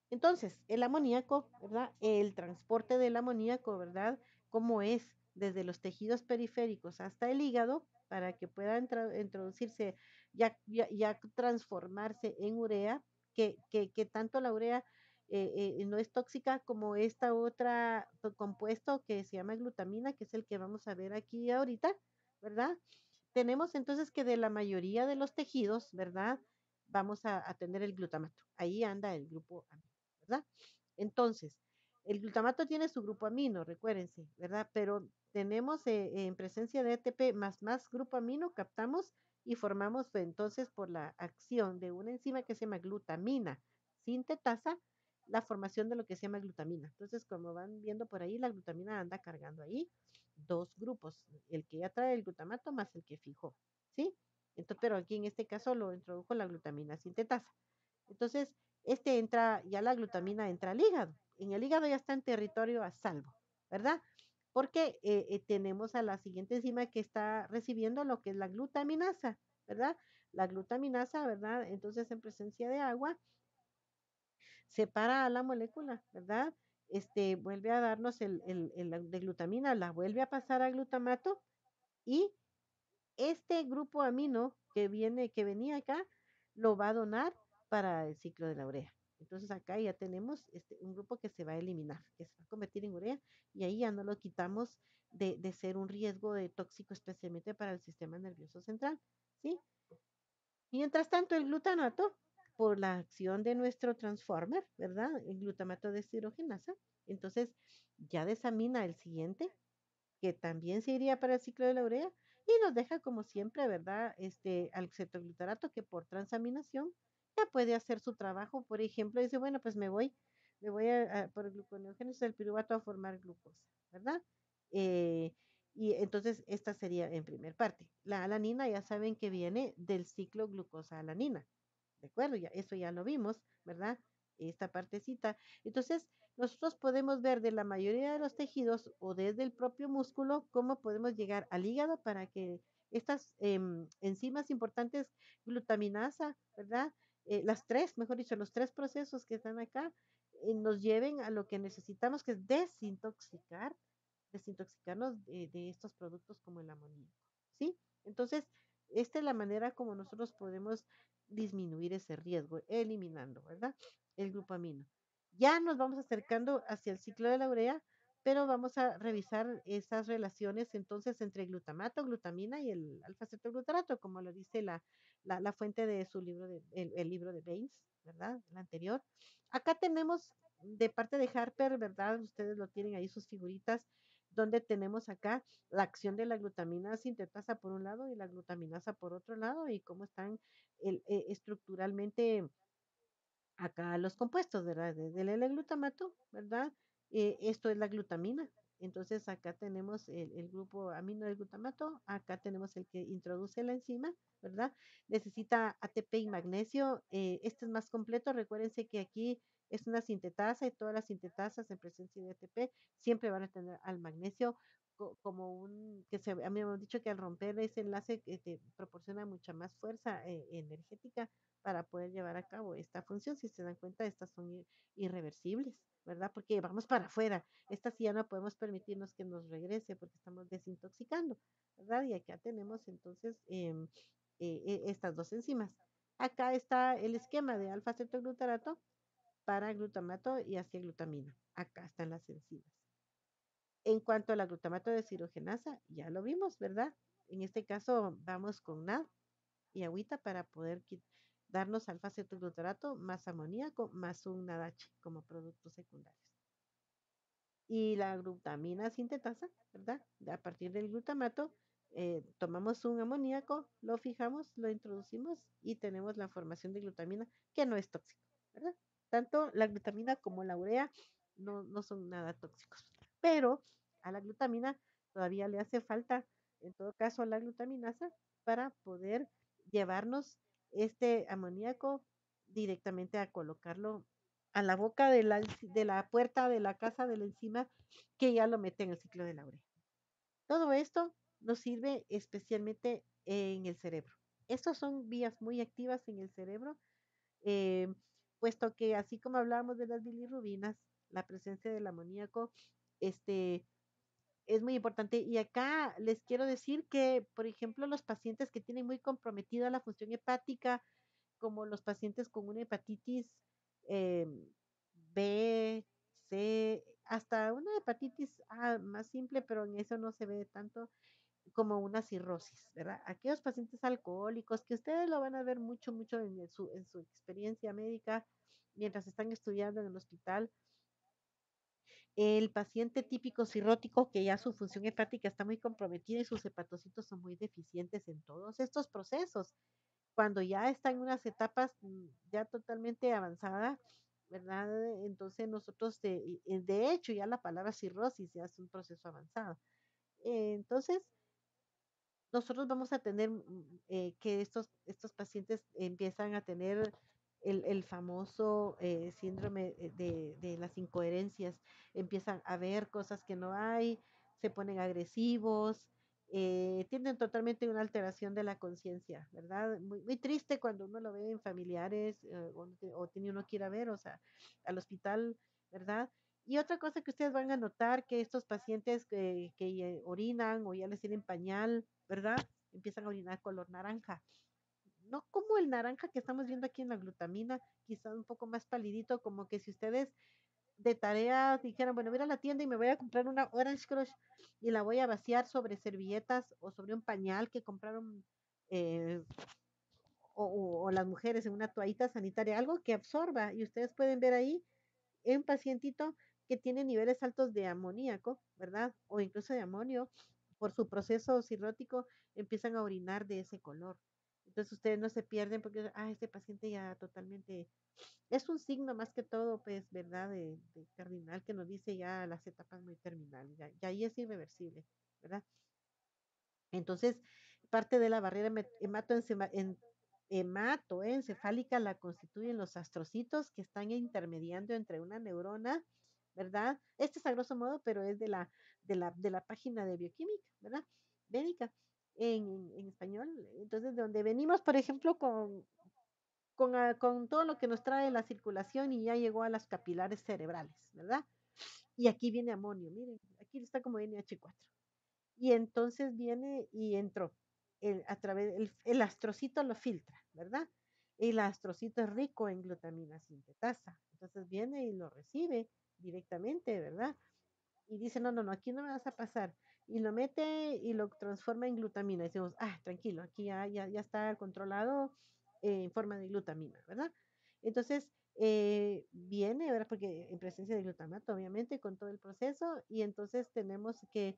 Entonces, el amoníaco, ¿verdad? El transporte del amoníaco, ¿verdad? ¿Cómo es? Desde los tejidos periféricos hasta el hígado, para que pueda introducirse, ya transformarse en urea, que tanto la urea no es tóxica como esta otra compuesto que se llama glutamina, que es el que vamos a ver aquí ahorita, ¿verdad? Tenemos entonces que de la mayoría de los tejidos, ¿verdad? Vamos a tener el glutamato. Ahí anda el grupo amino, ¿verdad? Entonces, el glutamato tiene su grupo amino, recuérdense, ¿verdad? Pero tenemos en presencia de ATP más grupo amino, captamos y formamos entonces por la acción de una enzima que se llama glutamina sintetasa, la formación de lo que se llama glutamina. Entonces, como van viendo por ahí, la glutamina anda cargando ahí dos grupos, el que ya trae el glutamato más el que fijó, ¿sí? Entonces, pero aquí en este caso lo introdujo la glutamina sintetasa. Entonces, ya la glutamina entra al hígado. En el hígado ya está en territorio a salvo, ¿verdad? Porque tenemos a la siguiente enzima que está recibiendo lo que es la glutaminasa, ¿verdad? La glutaminasa, ¿verdad? Entonces, en presencia de agua, separa a la molécula, ¿verdad? Vuelve a darnos de glutamina, la vuelve a pasar a glutamato y este grupo amino que venía acá, lo va a donar para el ciclo de la urea. Entonces acá ya tenemos un grupo que se va a eliminar, que se va a convertir en urea y ahí ya no lo quitamos de ser un riesgo de tóxico especialmente para el sistema nervioso central, ¿sí? Mientras tanto, el glutamato, por la acción de nuestro transformer, ¿verdad? El glutamato de deshidrogenasa, entonces ya desamina el siguiente, que también se iría para el ciclo de la urea, y nos deja como siempre, ¿verdad? Al cetoglutarato que por transaminación ya puede hacer su trabajo. Por ejemplo, dice, bueno, pues me voy por gluconeogénesis del piruvato a formar glucosa, ¿verdad? Eh, y entonces esta sería en primer parte. La alanina ya saben que viene del ciclo glucosa-alanina. ¿De acuerdo? Ya, eso ya lo vimos, ¿verdad? Esta partecita. Entonces, nosotros podemos ver de la mayoría de los tejidos o desde el propio músculo cómo podemos llegar al hígado para que estas enzimas importantes, glutaminasa, ¿verdad? Las tres, mejor dicho, los tres procesos que están acá, nos lleven a lo que necesitamos, que es desintoxicarnos de estos productos como el amoníaco, ¿sí? Entonces, esta es la manera como nosotros podemos disminuir ese riesgo, eliminando, ¿verdad? El grupamino. Ya nos vamos acercando hacia el ciclo de la urea, pero vamos a revisar esas relaciones entonces entre glutamato, glutamina y el alfa-cetoglutarato, como lo dice la fuente de su libro, el libro de Baines, ¿verdad? El anterior. Acá tenemos de parte de Harper, ¿verdad? Ustedes lo tienen ahí sus figuritas, donde tenemos acá la acción de la glutamina sintetasa por un lado y la glutaminasa por otro lado y cómo están estructuralmente acá los compuestos, ¿verdad? Desde el L-glutamato, ¿verdad? Esto es la glutamina. Entonces acá tenemos el grupo amino del glutamato, acá tenemos el que introduce la enzima, ¿verdad? Necesita ATP y magnesio. Este es más completo. Recuérdense que aquí es una sintetasa y todas las sintetasas en presencia de ATP siempre van a tener al magnesio como a mí me han dicho que al romper ese enlace te proporciona mucha más fuerza energética para poder llevar a cabo esta función. Si se dan cuenta, estas son irreversibles, ¿verdad? Porque vamos para afuera. Esta sí ya no podemos permitirnos que nos regrese porque estamos desintoxicando, ¿verdad? Y acá tenemos entonces estas dos enzimas. Acá está el esquema de alfa-cetoglutarato para glutamato y hacia glutamina. Acá están las enzimas. En cuanto a la glutamato de deshidrogenasa, ya lo vimos, ¿verdad? En este caso vamos con NAD y agüita para poder darnos alfa-cetoglutarato más amoníaco más un NADH como productos secundarios. Y la glutamina sintetasa, ¿verdad? A partir del glutamato, tomamos un amoníaco, lo fijamos, lo introducimos y tenemos la formación de glutamina que no es tóxico, ¿verdad? Tanto la glutamina como la urea no son nada tóxicos, pero a la glutamina todavía le hace falta, en todo caso, a la glutaminasa para poder llevarnos este amoníaco directamente a colocarlo a la boca de la puerta de la casa de la enzima que ya lo mete en el ciclo de la urea. Todo esto nos sirve especialmente en el cerebro. Estas son vías muy activas en el cerebro, eh, puesto que así como hablábamos de las bilirrubinas, la presencia del amoníaco este, es muy importante. Y acá les quiero decir que, por ejemplo, los pacientes que tienen muy comprometida la función hepática, como los pacientes con una hepatitis eh, B, C, hasta una hepatitis A más simple, pero en eso no se ve tanto como una cirrosis, ¿verdad? Aquellos pacientes alcohólicos que ustedes lo van a ver mucho, mucho en su experiencia médica mientras están estudiando en el hospital. El paciente típico cirrótico que ya su función hepática está muy comprometida y sus hepatocitos son muy deficientes en todos estos procesos cuando ya está en unas etapas ya totalmente avanzadas, ¿verdad? Entonces nosotros, de hecho, ya la palabra cirrosis ya es un proceso avanzado. Entonces, nosotros vamos a tener que estos pacientes empiezan a tener el famoso síndrome de las incoherencias, empiezan a ver cosas que no hay, se ponen agresivos, tienen totalmente una alteración de la conciencia, ¿verdad? Muy, muy triste cuando uno lo ve en familiares o tiene uno que ir a ver, o sea, al hospital, ¿verdad? Y otra cosa que ustedes van a notar que estos pacientes que orinan o ya les tienen pañal, ¿verdad? Empiezan a orinar color naranja. No como el naranja que estamos viendo aquí en la glutamina, quizás un poco más palidito, como que si ustedes de tarea dijeran, bueno, voy a ir a la tienda y me voy a comprar una Orange Crush y la voy a vaciar sobre servilletas o sobre un pañal que compraron eh, o las mujeres en una toallita sanitaria, algo que absorba. Y ustedes pueden ver ahí un pacientito que tiene niveles altos de amoníaco, ¿verdad? O incluso de amonio, por su proceso cirrótico, empiezan a orinar de ese color. Entonces ustedes no se pierden porque, este paciente ya totalmente, es un signo más que todo, pues, ¿verdad? De cardinal que nos dice ya las etapas muy terminales, ya ahí es irreversible, ¿verdad? Entonces, parte de la barrera hematoencefálica la constituyen los astrocitos que están intermediando entre una neurona, ¿verdad? Este es a grosso modo, pero es de la página de bioquímica, ¿verdad? Médica, en español. Entonces, de donde venimos, por ejemplo, con todo lo que nos trae la circulación y ya llegó a las capilares cerebrales, ¿verdad? Y aquí viene amonio, miren, aquí está como NH4 y entonces viene y entró a través, el astrocito lo filtra, ¿verdad? El astrocito es rico en glutamina sintetasa, entonces viene y lo recibe directamente, ¿verdad? Y dice, no, no, no, aquí no me vas a pasar. Y lo mete y lo transforma en glutamina. Y decimos, tranquilo, aquí ya está controlado en forma de glutamina, ¿verdad? Entonces, viene, ¿verdad? Porque en presencia de glutamato, obviamente, con todo el proceso, y entonces tenemos que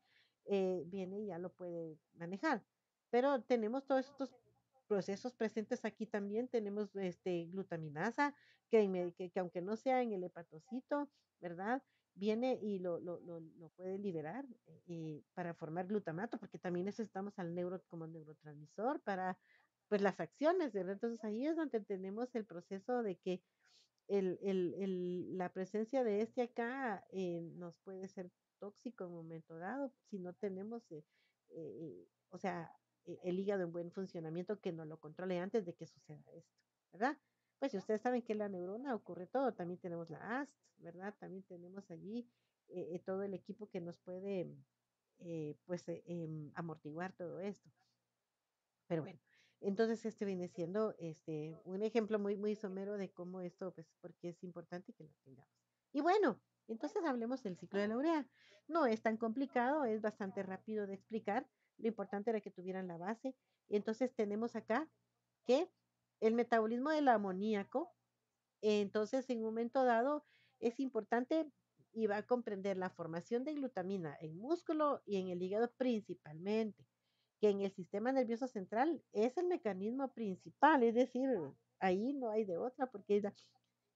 viene y ya lo puede manejar. Pero tenemos todos estos procesos presentes aquí también, tenemos glutaminasa, que aunque no sea en el hepatocito, ¿verdad? Viene y lo puede liberar para formar glutamato, porque también necesitamos al neuro como neurotransmisor para pues las acciones, ¿verdad? Entonces ahí es donde tenemos el proceso de que la presencia de este acá nos puede ser tóxico en un momento dado si no tenemos, o sea, el hígado en buen funcionamiento que no lo controle antes de que suceda esto, ¿verdad? Pues si ustedes saben que en la neurona ocurre todo, también tenemos la AST, ¿verdad? También tenemos allí todo el equipo que nos puede, pues, amortiguar todo esto. Pero bueno, entonces este viene siendo un ejemplo muy, muy somero de cómo esto, pues, porque es importante que lo tengamos. Y bueno, entonces hablemos del ciclo de la urea. No es tan complicado, es bastante rápido de explicar. Lo importante era que tuvieran la base. Entonces tenemos acá que el metabolismo del amoníaco, entonces en un momento dado es importante y va a comprender la formación de glutamina en músculo y en el hígado principalmente, que en el sistema nervioso central es el mecanismo principal, es decir, ahí no hay de otra, porque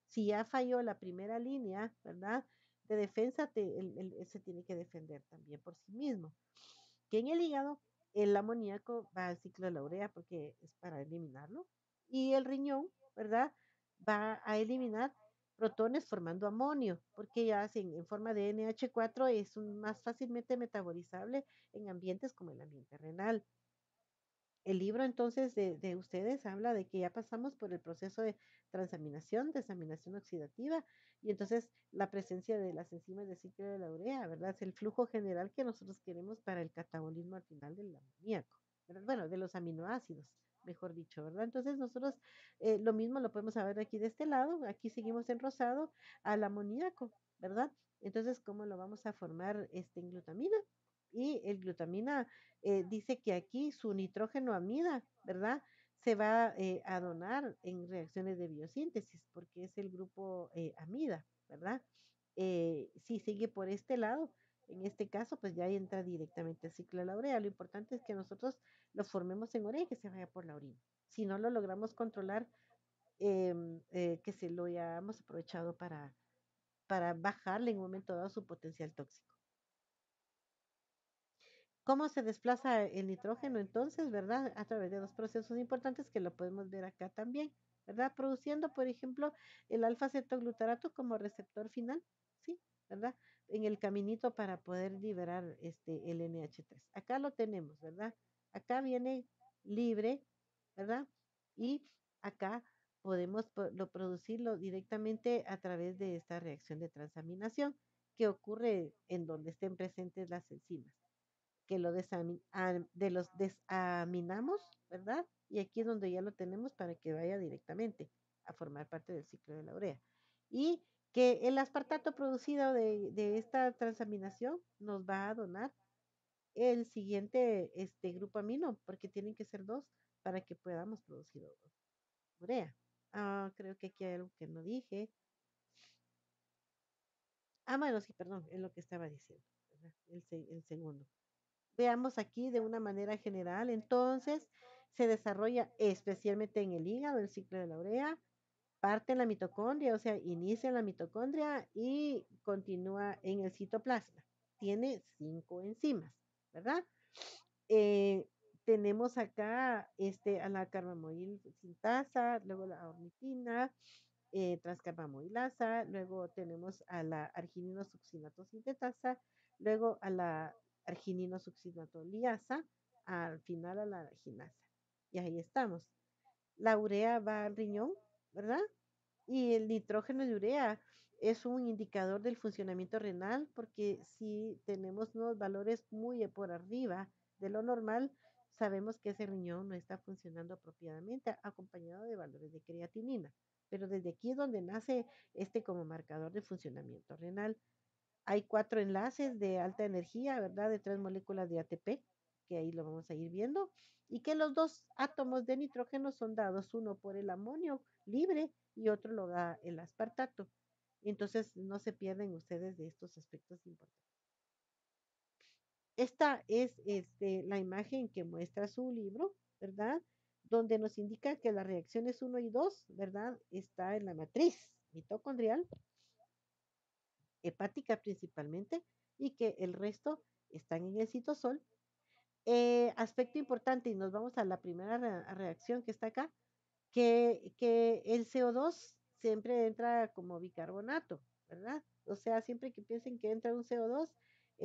si ya falló la primera línea, ¿verdad? De defensa, se tiene que defender también por sí mismo. Que en el hígado, el amoníaco va al ciclo de la urea porque es para eliminarlo, y el riñón, ¿verdad? Va a eliminar protones formando amonio, porque ya en forma de NH4 es más fácilmente metabolizable en ambientes como el ambiente renal. El libro entonces de ustedes habla de que ya pasamos por el proceso de transaminación, desaminación oxidativa y entonces la presencia de las enzimas de ciclo de la urea, ¿verdad? Es el flujo general que nosotros queremos para el catabolismo al final del amoníaco, ¿verdad? Bueno, de los aminoácidos, mejor dicho, ¿verdad? Entonces nosotros lo mismo lo podemos saber aquí de este lado, aquí seguimos en rosado al amoníaco, ¿verdad? Entonces, ¿cómo lo vamos a formar en glutamina? Y el glutamina dice que aquí su nitrógeno amida, ¿verdad? Se va a donar en reacciones de biosíntesis porque es el grupo amida, ¿verdad? Si sigue por este lado, en este caso, pues ya entra directamente el ciclo de la urea. Lo importante es que nosotros lo formemos en urea y que se vaya por la orina. Si no lo logramos controlar, que se lo hayamos aprovechado para bajarle en un momento dado su potencial tóxico. ¿Cómo se desplaza el nitrógeno entonces, verdad? A través de dos procesos importantes que lo podemos ver acá también, ¿verdad? Produciendo, por ejemplo, el alfa-cetoglutarato como receptor final, ¿sí? ¿Verdad? En el caminito para poder liberar el NH3. Acá lo tenemos, ¿verdad? Acá viene libre, ¿verdad? Y acá podemos producirlo directamente a través de esta reacción de transaminación que ocurre en donde estén presentes las enzimas que de los desaminamos, ¿verdad? Y aquí es donde ya lo tenemos para que vaya directamente a formar parte del ciclo de la urea. Y que el aspartato producido de esta transaminación nos va a donar el siguiente grupo amino, porque tienen que ser dos para que podamos producir urea. Creo que aquí hay algo que no dije. Bueno, sí, perdón, es lo que estaba diciendo, ¿verdad? El segundo. Veamos aquí de una manera general, entonces se desarrolla especialmente en el hígado el ciclo de la urea, parte en la mitocondria, o sea, inicia en la mitocondria y continúa en el citoplasma. Tiene 5 enzimas, ¿verdad? Eh, tenemos acá a la carbamoil sintasa, luego la ornitina, transcarbamilasa, luego tenemos a la argininosuccinato sintetasa, luego a la argininosuccinato liasa, al final a la arginasa. Y ahí estamos. La urea va al riñón, ¿verdad? Y el nitrógeno de urea es un indicador del funcionamiento renal porque si tenemos unos valores muy por arriba de lo normal, sabemos que ese riñón no está funcionando apropiadamente, acompañado de valores de creatinina. Pero desde aquí es donde nace como marcador de funcionamiento renal. Hay 4 enlaces de alta energía, ¿verdad? De 3 moléculas de ATP, que ahí lo vamos a ir viendo, y que los dos átomos de nitrógeno son dados, uno por el amonio libre y otro lo da el aspartato. Entonces, no se pierden ustedes de estos aspectos importantes. Esta es la imagen que muestra su libro, ¿verdad? Donde nos indica que las reacciones 1 y 2, ¿verdad? Está en la matriz mitocondrial hepática principalmente, y que el resto están en el citosol. Aspecto importante, y nos vamos a la primera reacción que está acá, que el CO2 siempre entra como bicarbonato, ¿verdad? O sea, siempre que piensen que entra un CO2,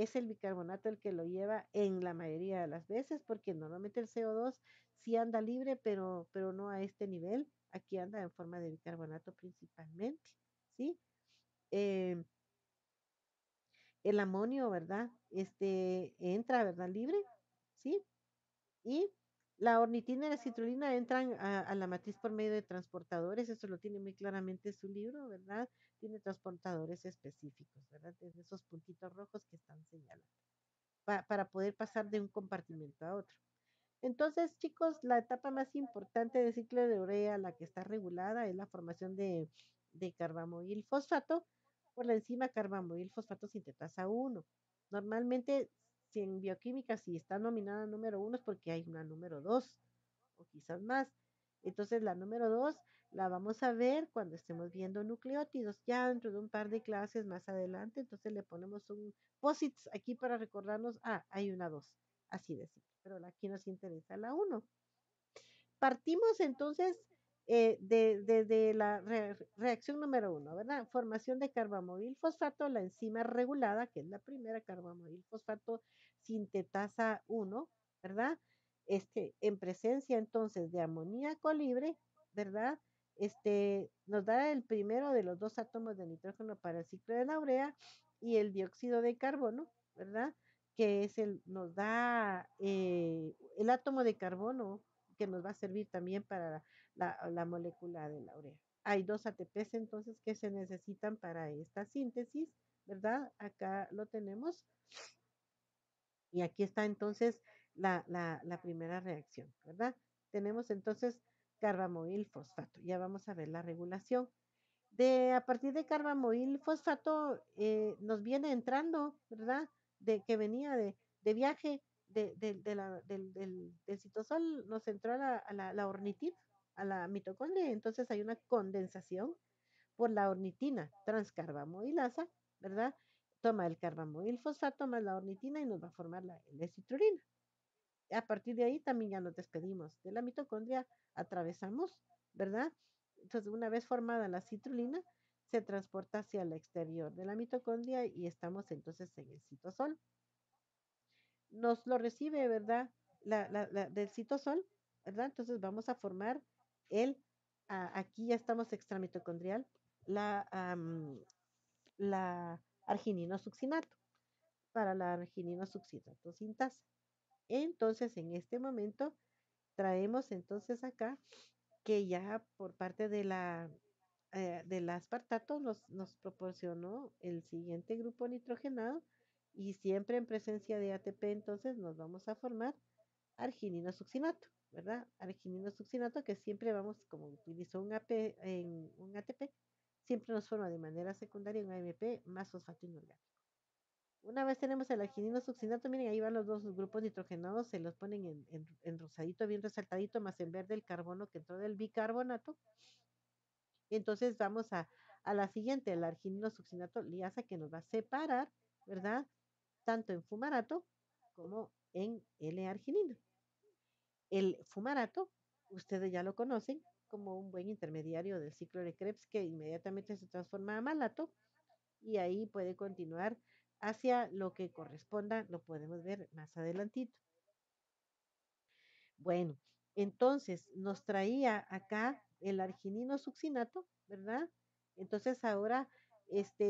es el bicarbonato el que lo lleva en la mayoría de las veces, porque normalmente el CO2 sí anda libre, pero no a este nivel. Aquí anda en forma de bicarbonato principalmente, ¿sí? Eh, el amonio, ¿verdad? Entra, ¿verdad? Libre, ¿sí? Y la ornitina y la citrulina entran a la matriz por medio de transportadores, eso lo tiene muy claramente su libro, ¿verdad? Tiene transportadores específicos, ¿verdad? De esos puntitos rojos que están señalados, para poder pasar de un compartimento a otro. Entonces, chicos, la etapa más importante del ciclo de urea, la que está regulada, es la formación de carbamoil fosfato por la enzima carbamoil fosfato sintetasa 1. Normalmente, si en bioquímica, si está nominada número 1 es porque hay una número 2 o quizás más. Entonces, la número 2 la vamos a ver cuando estemos viendo nucleótidos, ya dentro de un par de clases más adelante. Entonces, le ponemos un posits aquí para recordarnos, hay una 2 así de simple, pero aquí nos interesa la uno. Partimos entonces de la reacción número 1, ¿verdad? Formación de carbamidil fosfato, la enzima regulada, que es la primera carbamidil fosfato sintetasa 1, ¿verdad? En presencia entonces de amoníaco libre, ¿verdad? Nos da el primero de los dos átomos de nitrógeno para el ciclo de la urea y el dióxido de carbono, ¿verdad? Que nos da el átomo de carbono que nos va a servir también para la molécula de la urea. Hay dos ATPs entonces que se necesitan para esta síntesis, ¿verdad? Acá lo tenemos. Y aquí está entonces la primera reacción, ¿verdad? Tenemos entonces carbamoil fosfato. Ya vamos a ver la regulación. A partir de carbamoil fosfato nos viene entrando, ¿verdad? Que venía de viaje del citosol, nos entró la ornitina, a la mitocondria, entonces hay una condensación por la ornitina transcarbamoilasa, ¿verdad? Toma el carbamoil fosfato más la ornitina y nos va a formar la L-citrulina. A partir de ahí también ya nos despedimos de la mitocondria, atravesamos, ¿verdad? Entonces, una vez formada la citrulina, se transporta hacia el exterior de la mitocondria y estamos entonces en el citosol. Nos lo recibe, ¿verdad? Del citosol, ¿verdad? Entonces vamos a formar aquí ya estamos extramitocondrial, la argininosuccinato, para la argininosuccinato sintasa. Entonces, en este momento, traemos entonces acá que ya por parte del aspartato nos proporcionó el siguiente grupo nitrogenado y siempre en presencia de ATP, entonces nos vamos a formar argininosuccinato, ¿verdad? Argininosuccinato que siempre vamos, como utilizó un ATP, siempre nos forma de manera secundaria un AMP más fosfato inorgánico. Una vez tenemos el argininosuccinato, miren, ahí van los dos grupos nitrogenados, se los ponen en rosadito, bien resaltadito, más en verde el carbono que entró del bicarbonato. Entonces vamos a la siguiente, el argininosuccinato liasa que nos va a separar, ¿verdad? Tanto en fumarato como en L-arginina. El fumarato, ustedes ya lo conocen como un buen intermediario del ciclo de Krebs que inmediatamente se transforma a malato y ahí puede continuar hacia lo que corresponda, lo podemos ver más adelantito. Bueno, entonces nos traía acá el arginino succinato, ¿verdad? Entonces ahora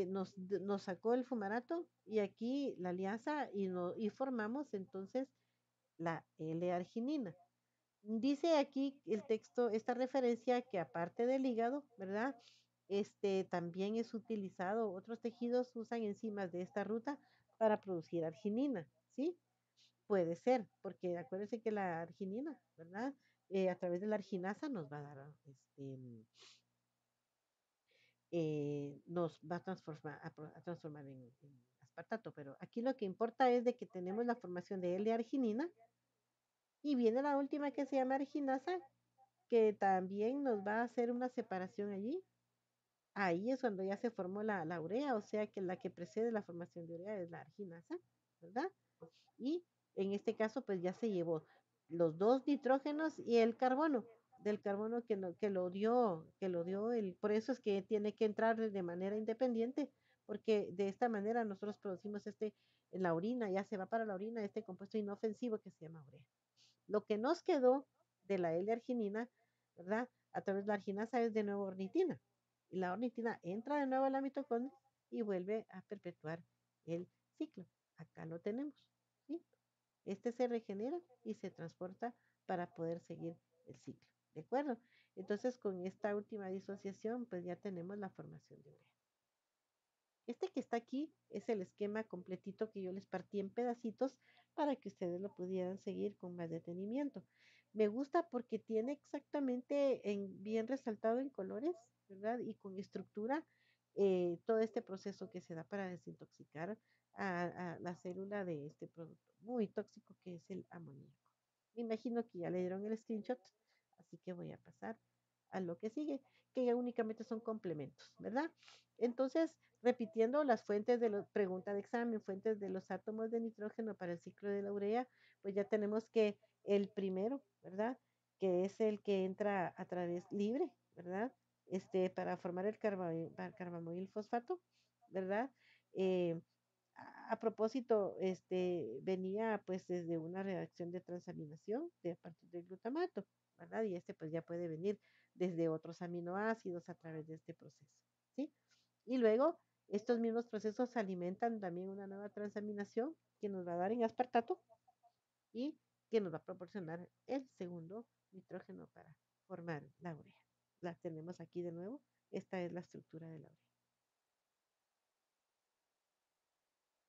nos sacó el fumarato y aquí la liasa y formamos entonces la L-arginina. Dice aquí el texto, esta referencia que aparte del hígado, ¿verdad? También es utilizado, otros tejidos usan enzimas de esta ruta para producir arginina, ¿sí? Puede ser, porque acuérdense que la arginina, ¿verdad? A través de la arginasa nos va a dar, nos va a transformar en aspartato, pero aquí lo que importa es de que tenemos la formación de L-arginina y viene la última que se llama arginasa, que también nos va a hacer una separación allí. Ahí es cuando ya se formó la urea, o sea que la que precede la formación de urea es la arginasa, ¿verdad? Y en este caso, pues ya se llevó los dos nitrógenos y el carbono, del carbono que lo dio por eso es que tiene que entrar de manera independiente, porque de esta manera nosotros producimos en la orina, ya se va para la orina este compuesto inofensivo que se llama urea. Lo que nos quedó de la L-arginina, ¿verdad? A través de la arginasa es de nuevo ornitina. Y la ornitina entra de nuevo a la mitocondria y vuelve a perpetuar el ciclo. Acá lo tenemos, ¿sí? Este se regenera y se transporta para poder seguir el ciclo, ¿de acuerdo? Entonces, con esta última disociación, pues ya tenemos la formación de urea. Este que está aquí es el esquema completito que yo les partí en pedacitos para que ustedes lo pudieran seguir con más detenimiento. Me gusta porque tiene exactamente bien resaltado en colores, ¿verdad? Y con estructura todo este proceso que se da para desintoxicar a la célula de este producto muy tóxico que es el amoníaco. Me imagino que ya le dieron el screenshot, así que voy a pasar a lo que sigue, que ya únicamente son complementos, ¿verdad? Entonces, repitiendo las fuentes de la pregunta de examen, fuentes de los átomos de nitrógeno para el ciclo de la urea, pues ya tenemos que el primero, ¿verdad? Que es el que entra a través libre, ¿verdad? Para formar el carbamoil fosfato, ¿verdad? Eh, a propósito, venía pues desde una reacción de transaminación de a partir del glutamato, ¿verdad? Y pues ya puede venir desde otros aminoácidos a través de este proceso, ¿sí? Y luego estos mismos procesos alimentan también una nueva transaminación que nos va a dar en aspartato y que nos va a proporcionar el segundo nitrógeno para formar la urea. La tenemos aquí de nuevo. Esta es la estructura de la urea.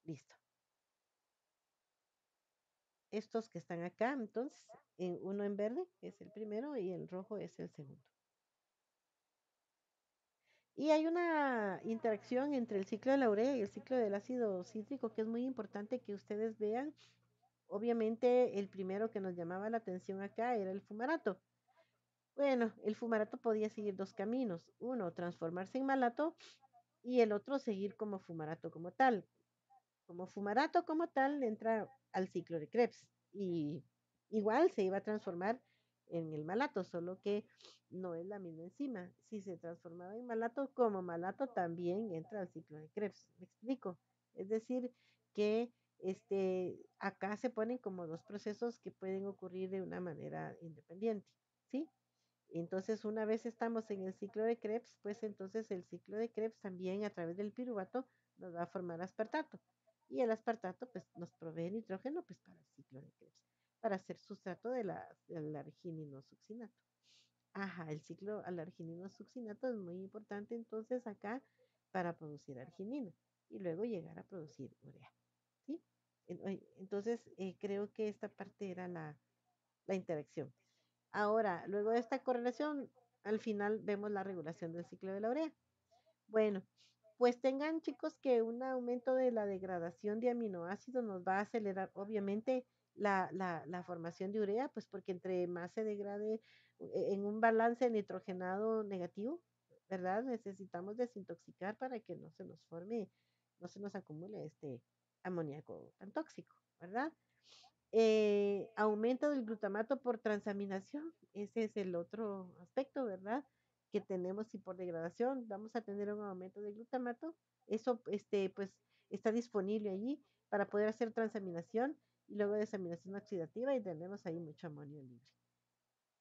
Listo. Estos que están acá, entonces, uno en verde es el primero y el rojo es el segundo. Y hay una interacción entre el ciclo de la urea y el ciclo del ácido cítrico que es muy importante que ustedes vean. Obviamente, el primero que nos llamaba la atención acá era el fumarato. Bueno, el fumarato podía seguir dos caminos. Uno, transformarse en malato y el otro, seguir como fumarato como tal. Como fumarato como tal, entra al ciclo de Krebs y igual se iba a transformar en el malato, solo que no es la misma enzima. Si se transformaba en malato, como malato también entra al ciclo de Krebs. ¿Me explico? Es decir, que acá se ponen como dos procesos que pueden ocurrir de una manera independiente, ¿sí? Entonces, una vez estamos en el ciclo de Krebs, pues entonces el ciclo de Krebs también a través del piruvato nos va a formar aspartato. Y el aspartato pues nos provee nitrógeno pues para el ciclo de Krebs, para hacer sustrato del argininosuccinato. Ajá, el ciclo al argininosuccinato es muy importante entonces acá para producir arginina y luego llegar a producir urea. ¿Sí? Entonces, creo que esta parte era la interacción. Ahora, luego de esta correlación, al final vemos la regulación del ciclo de la urea. Bueno, pues tengan chicos que un aumento de la degradación de aminoácidos nos va a acelerar obviamente la formación de urea, pues porque entre más se degrade en un balance nitrogenado negativo, ¿verdad? Necesitamos desintoxicar para que no se nos forme, no se nos acumule este amoníaco tan tóxico, ¿verdad? Aumento del glutamato por transaminación, ese es el otro aspecto, ¿verdad? Que tenemos y por degradación vamos a tener un aumento de glutamato, eso pues está disponible allí para poder hacer transaminación y luego desaminación oxidativa y tenemos ahí mucho amonio libre.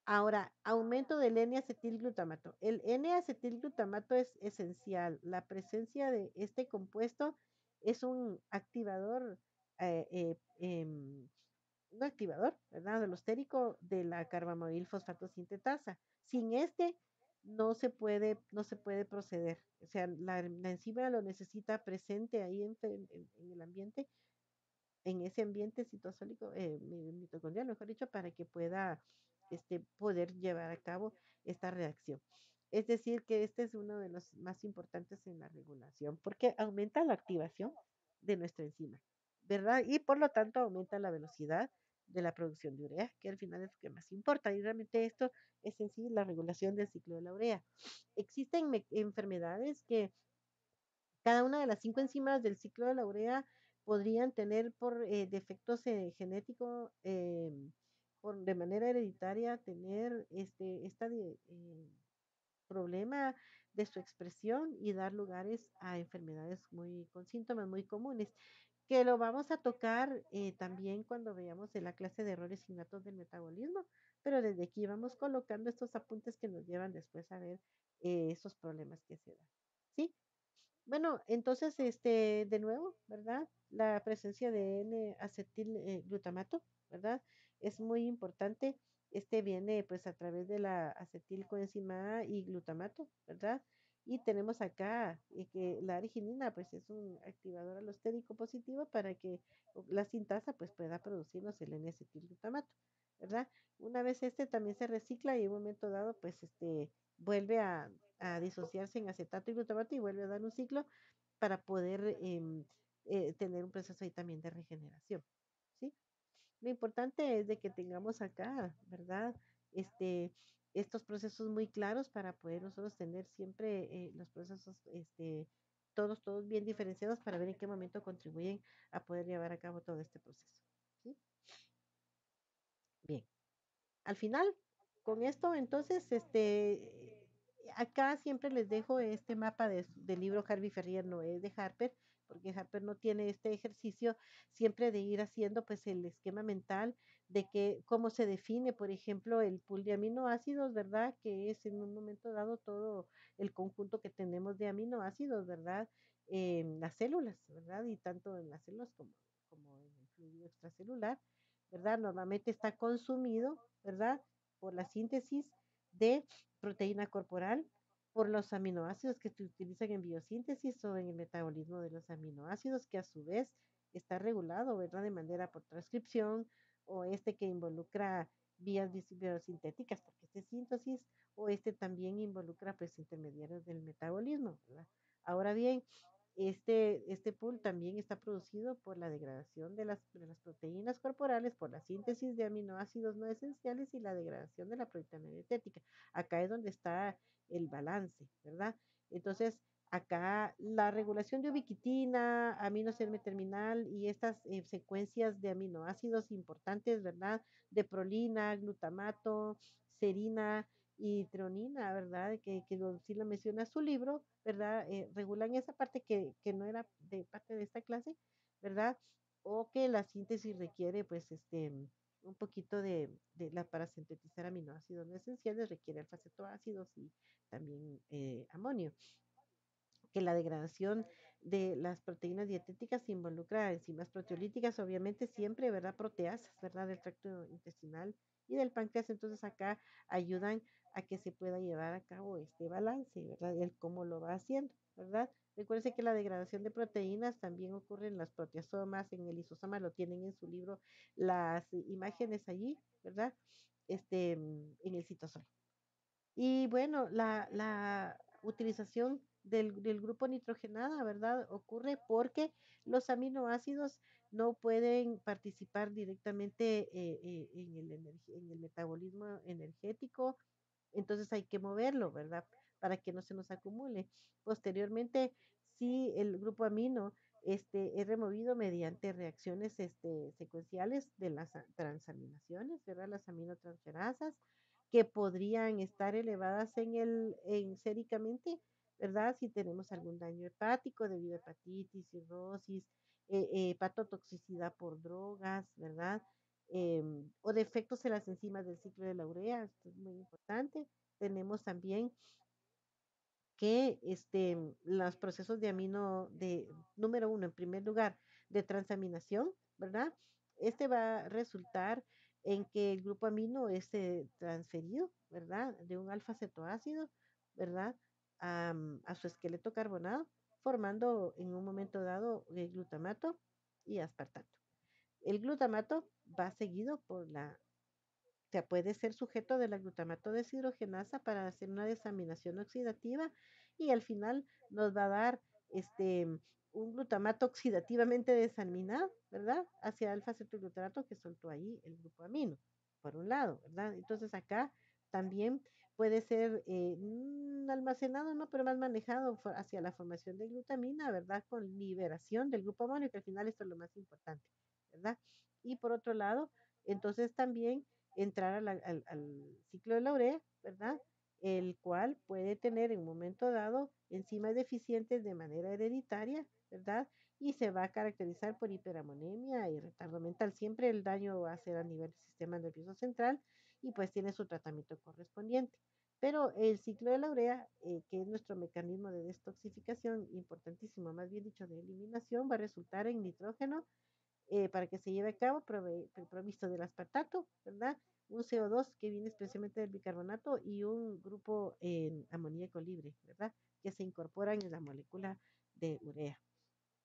Ahora, aumento del N-acetilglutamato. El N-acetilglutamato es esencial. La presencia de este compuesto es eh, eh, em, un activador, ¿verdad? Alostérico de la carbamidil fosfato sintetasa. Sin este no se puede proceder. O sea, la enzima lo necesita presente ahí en el ambiente, en ese ambiente citosólico, mitocondrial, mejor dicho, para que pueda poder llevar a cabo esta reacción. Es decir, que este es uno de los más importantes en la regulación, porque aumenta la activación de nuestra enzima, ¿verdad? Y por lo tanto aumenta la velocidad de la producción de urea, que al final es lo que más importa. Y realmente esto es en sí la regulación del ciclo de la urea. Existen enfermedades que cada una de las 5 enzimas del ciclo de la urea podrían tener por defectos genéticos, de manera hereditaria, tener problema de su expresión y dar lugares a enfermedades con síntomas muy comunes, que lo vamos a tocar también cuando veamos en la clase de errores innatos del metabolismo, pero desde aquí vamos colocando estos apuntes que nos llevan después a ver esos problemas que se dan. ¿Sí? Bueno, entonces, de nuevo, ¿verdad? La presencia de N-acetil glutamato, ¿verdad? Es muy importante. Este viene pues a través de la acetilcoenzima A y glutamato, ¿verdad? Y tenemos acá que la arginina pues es un activador alostérico positivo para que la sintasa pues pueda producirnos el N-acetilglutamato, ¿verdad? Una vez también se recicla y en un momento dado pues vuelve a disociarse en acetato y glutamato y vuelve a dar un ciclo para poder tener un proceso ahí también de regeneración, ¿sí? Lo importante es de que tengamos acá, ¿verdad? Este, estos procesos muy claros para poder nosotros tener siempre los procesos, todos bien diferenciados para ver en qué momento contribuyen a poder llevar a cabo todo este proceso, ¿sí? Bien. Al final, con esto, entonces, acá siempre les dejo este mapa del libro Harvey Ferrier, no es de Harper, porque Harper no tiene este ejercicio siempre de ir haciendo pues el esquema mental de que cómo se define, por ejemplo, el pool de aminoácidos, ¿verdad? Que es en un momento dado todo el conjunto que tenemos de aminoácidos, ¿verdad? En las células, ¿verdad? Y tanto en las células como en el fluido extracelular. ¿Verdad? Normalmente está consumido, ¿verdad? Por la síntesis de proteína corporal, por los aminoácidos que se utilizan en biosíntesis o en el metabolismo de los aminoácidos, que a su vez está regulado, ¿verdad? De manera por transcripción o que involucra vías biosintéticas, porque es síntesis, o también involucra pues intermediarios del metabolismo, ¿verdad? Ahora bien, este pool también está producido por la degradación de las proteínas corporales, por la síntesis de aminoácidos no esenciales y la degradación de la proteína dietética. Acá es donde está el balance, ¿verdad? Entonces, acá la regulación de ubiquitina, aminoserme terminal y estas secuencias de aminoácidos importantes, ¿verdad? De prolina, glutamato, serina, y treonina, ¿verdad? Sí lo menciona su libro, ¿verdad? Regulan esa parte que no era de parte de esta clase, ¿verdad? O que la síntesis requiere, pues, un poquito para sintetizar aminoácidos no esenciales, requiere alfa-cetoácidos y también amonio, que la degradación de las proteínas dietéticas involucra enzimas proteolíticas, obviamente siempre, ¿verdad? Proteasas, ¿verdad? Del tracto intestinal y del páncreas. Entonces acá ayudan a que se pueda llevar a cabo este balance, ¿verdad? El cómo lo va haciendo, ¿verdad? Recuerden que la degradación de proteínas también ocurre en las proteasomas, en el lisosoma, lo tienen en su libro las imágenes allí, ¿verdad? En el citosol. Y bueno, la utilización del grupo nitrogenada, ¿verdad? Ocurre porque los aminoácidos no pueden participar directamente en el metabolismo energético, entonces hay que moverlo, ¿verdad? Para que no se nos acumule. Posteriormente, si el grupo amino es removido mediante reacciones secuenciales de las transaminaciones, ¿verdad? Las aminotransferasas, que podrían estar elevadas séricamente, ¿verdad? Si tenemos algún daño hepático debido a hepatitis, cirrosis, hepatotoxicidad por drogas, ¿verdad? O defectos en las enzimas del ciclo de la urea, esto es muy importante. Tenemos también que los procesos de número uno, en primer lugar, de transaminación, ¿verdad? Este va a resultar en que el grupo amino es transferido, ¿verdad? De un alfa-cetoácido, ¿verdad? A su esqueleto carbonado, formando en un momento dado glutamato y aspartato. El glutamato va seguido por o sea, puede ser sujeto de la glutamato deshidrogenasa para hacer una desaminación oxidativa y al final nos va a dar un glutamato oxidativamente desaminado, ¿verdad? Hacia alfa-cetoglutarato que soltó ahí el grupo amino, por un lado, ¿verdad? Entonces acá también puede ser almacenado, ¿no? Pero más manejado hacia la formación de glutamina, ¿verdad? Con liberación del grupo amonio, que al final esto es lo más importante, ¿verdad? Y por otro lado, entonces también entrar al ciclo de la urea, ¿verdad? el cual puede tener en un momento dado enzimas deficientes de manera hereditaria, ¿verdad? Y se va a caracterizar por hiperamonemia y retardo mental. Siempre el daño va a ser a nivel del sistema nervioso central y pues tiene su tratamiento correspondiente. Pero el ciclo de la urea, que es nuestro mecanismo de detoxificación, importantísimo, más bien dicho, de eliminación, va a resultar en nitrógeno para que se lleve a cabo, provisto del aspartato, ¿verdad? Un CO2 que viene especialmente del bicarbonato y un grupo amoníaco libre, ¿verdad? Que se incorporan en la molécula de urea.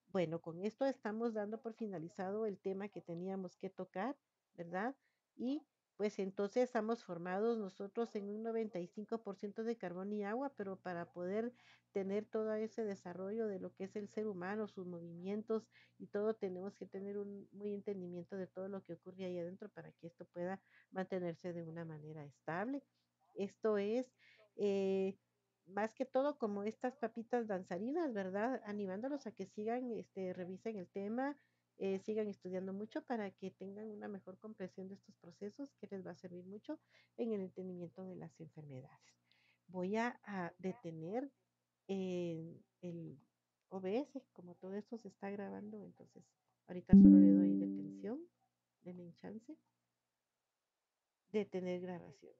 Bueno, con esto estamos dando por finalizado el tema que teníamos que tocar, ¿verdad? Y pues entonces estamos formados nosotros en un 95% de carbón y agua, pero para poder tener todo ese desarrollo de lo que es el ser humano, sus movimientos y todo, tenemos que tener un muy entendimiento de todo lo que ocurre ahí adentro para que esto pueda mantenerse de una manera estable. Esto es eh, más que todo como estas papitas danzarinas, ¿verdad? Animándolos a que sigan, revisen el tema, sigan estudiando mucho para que tengan una mejor comprensión de estos procesos que les va a servir mucho en el entendimiento de las enfermedades. Voy a detener el OBS, como todo esto se está grabando, entonces ahorita solo le doy detención, denme chance, detener grabación.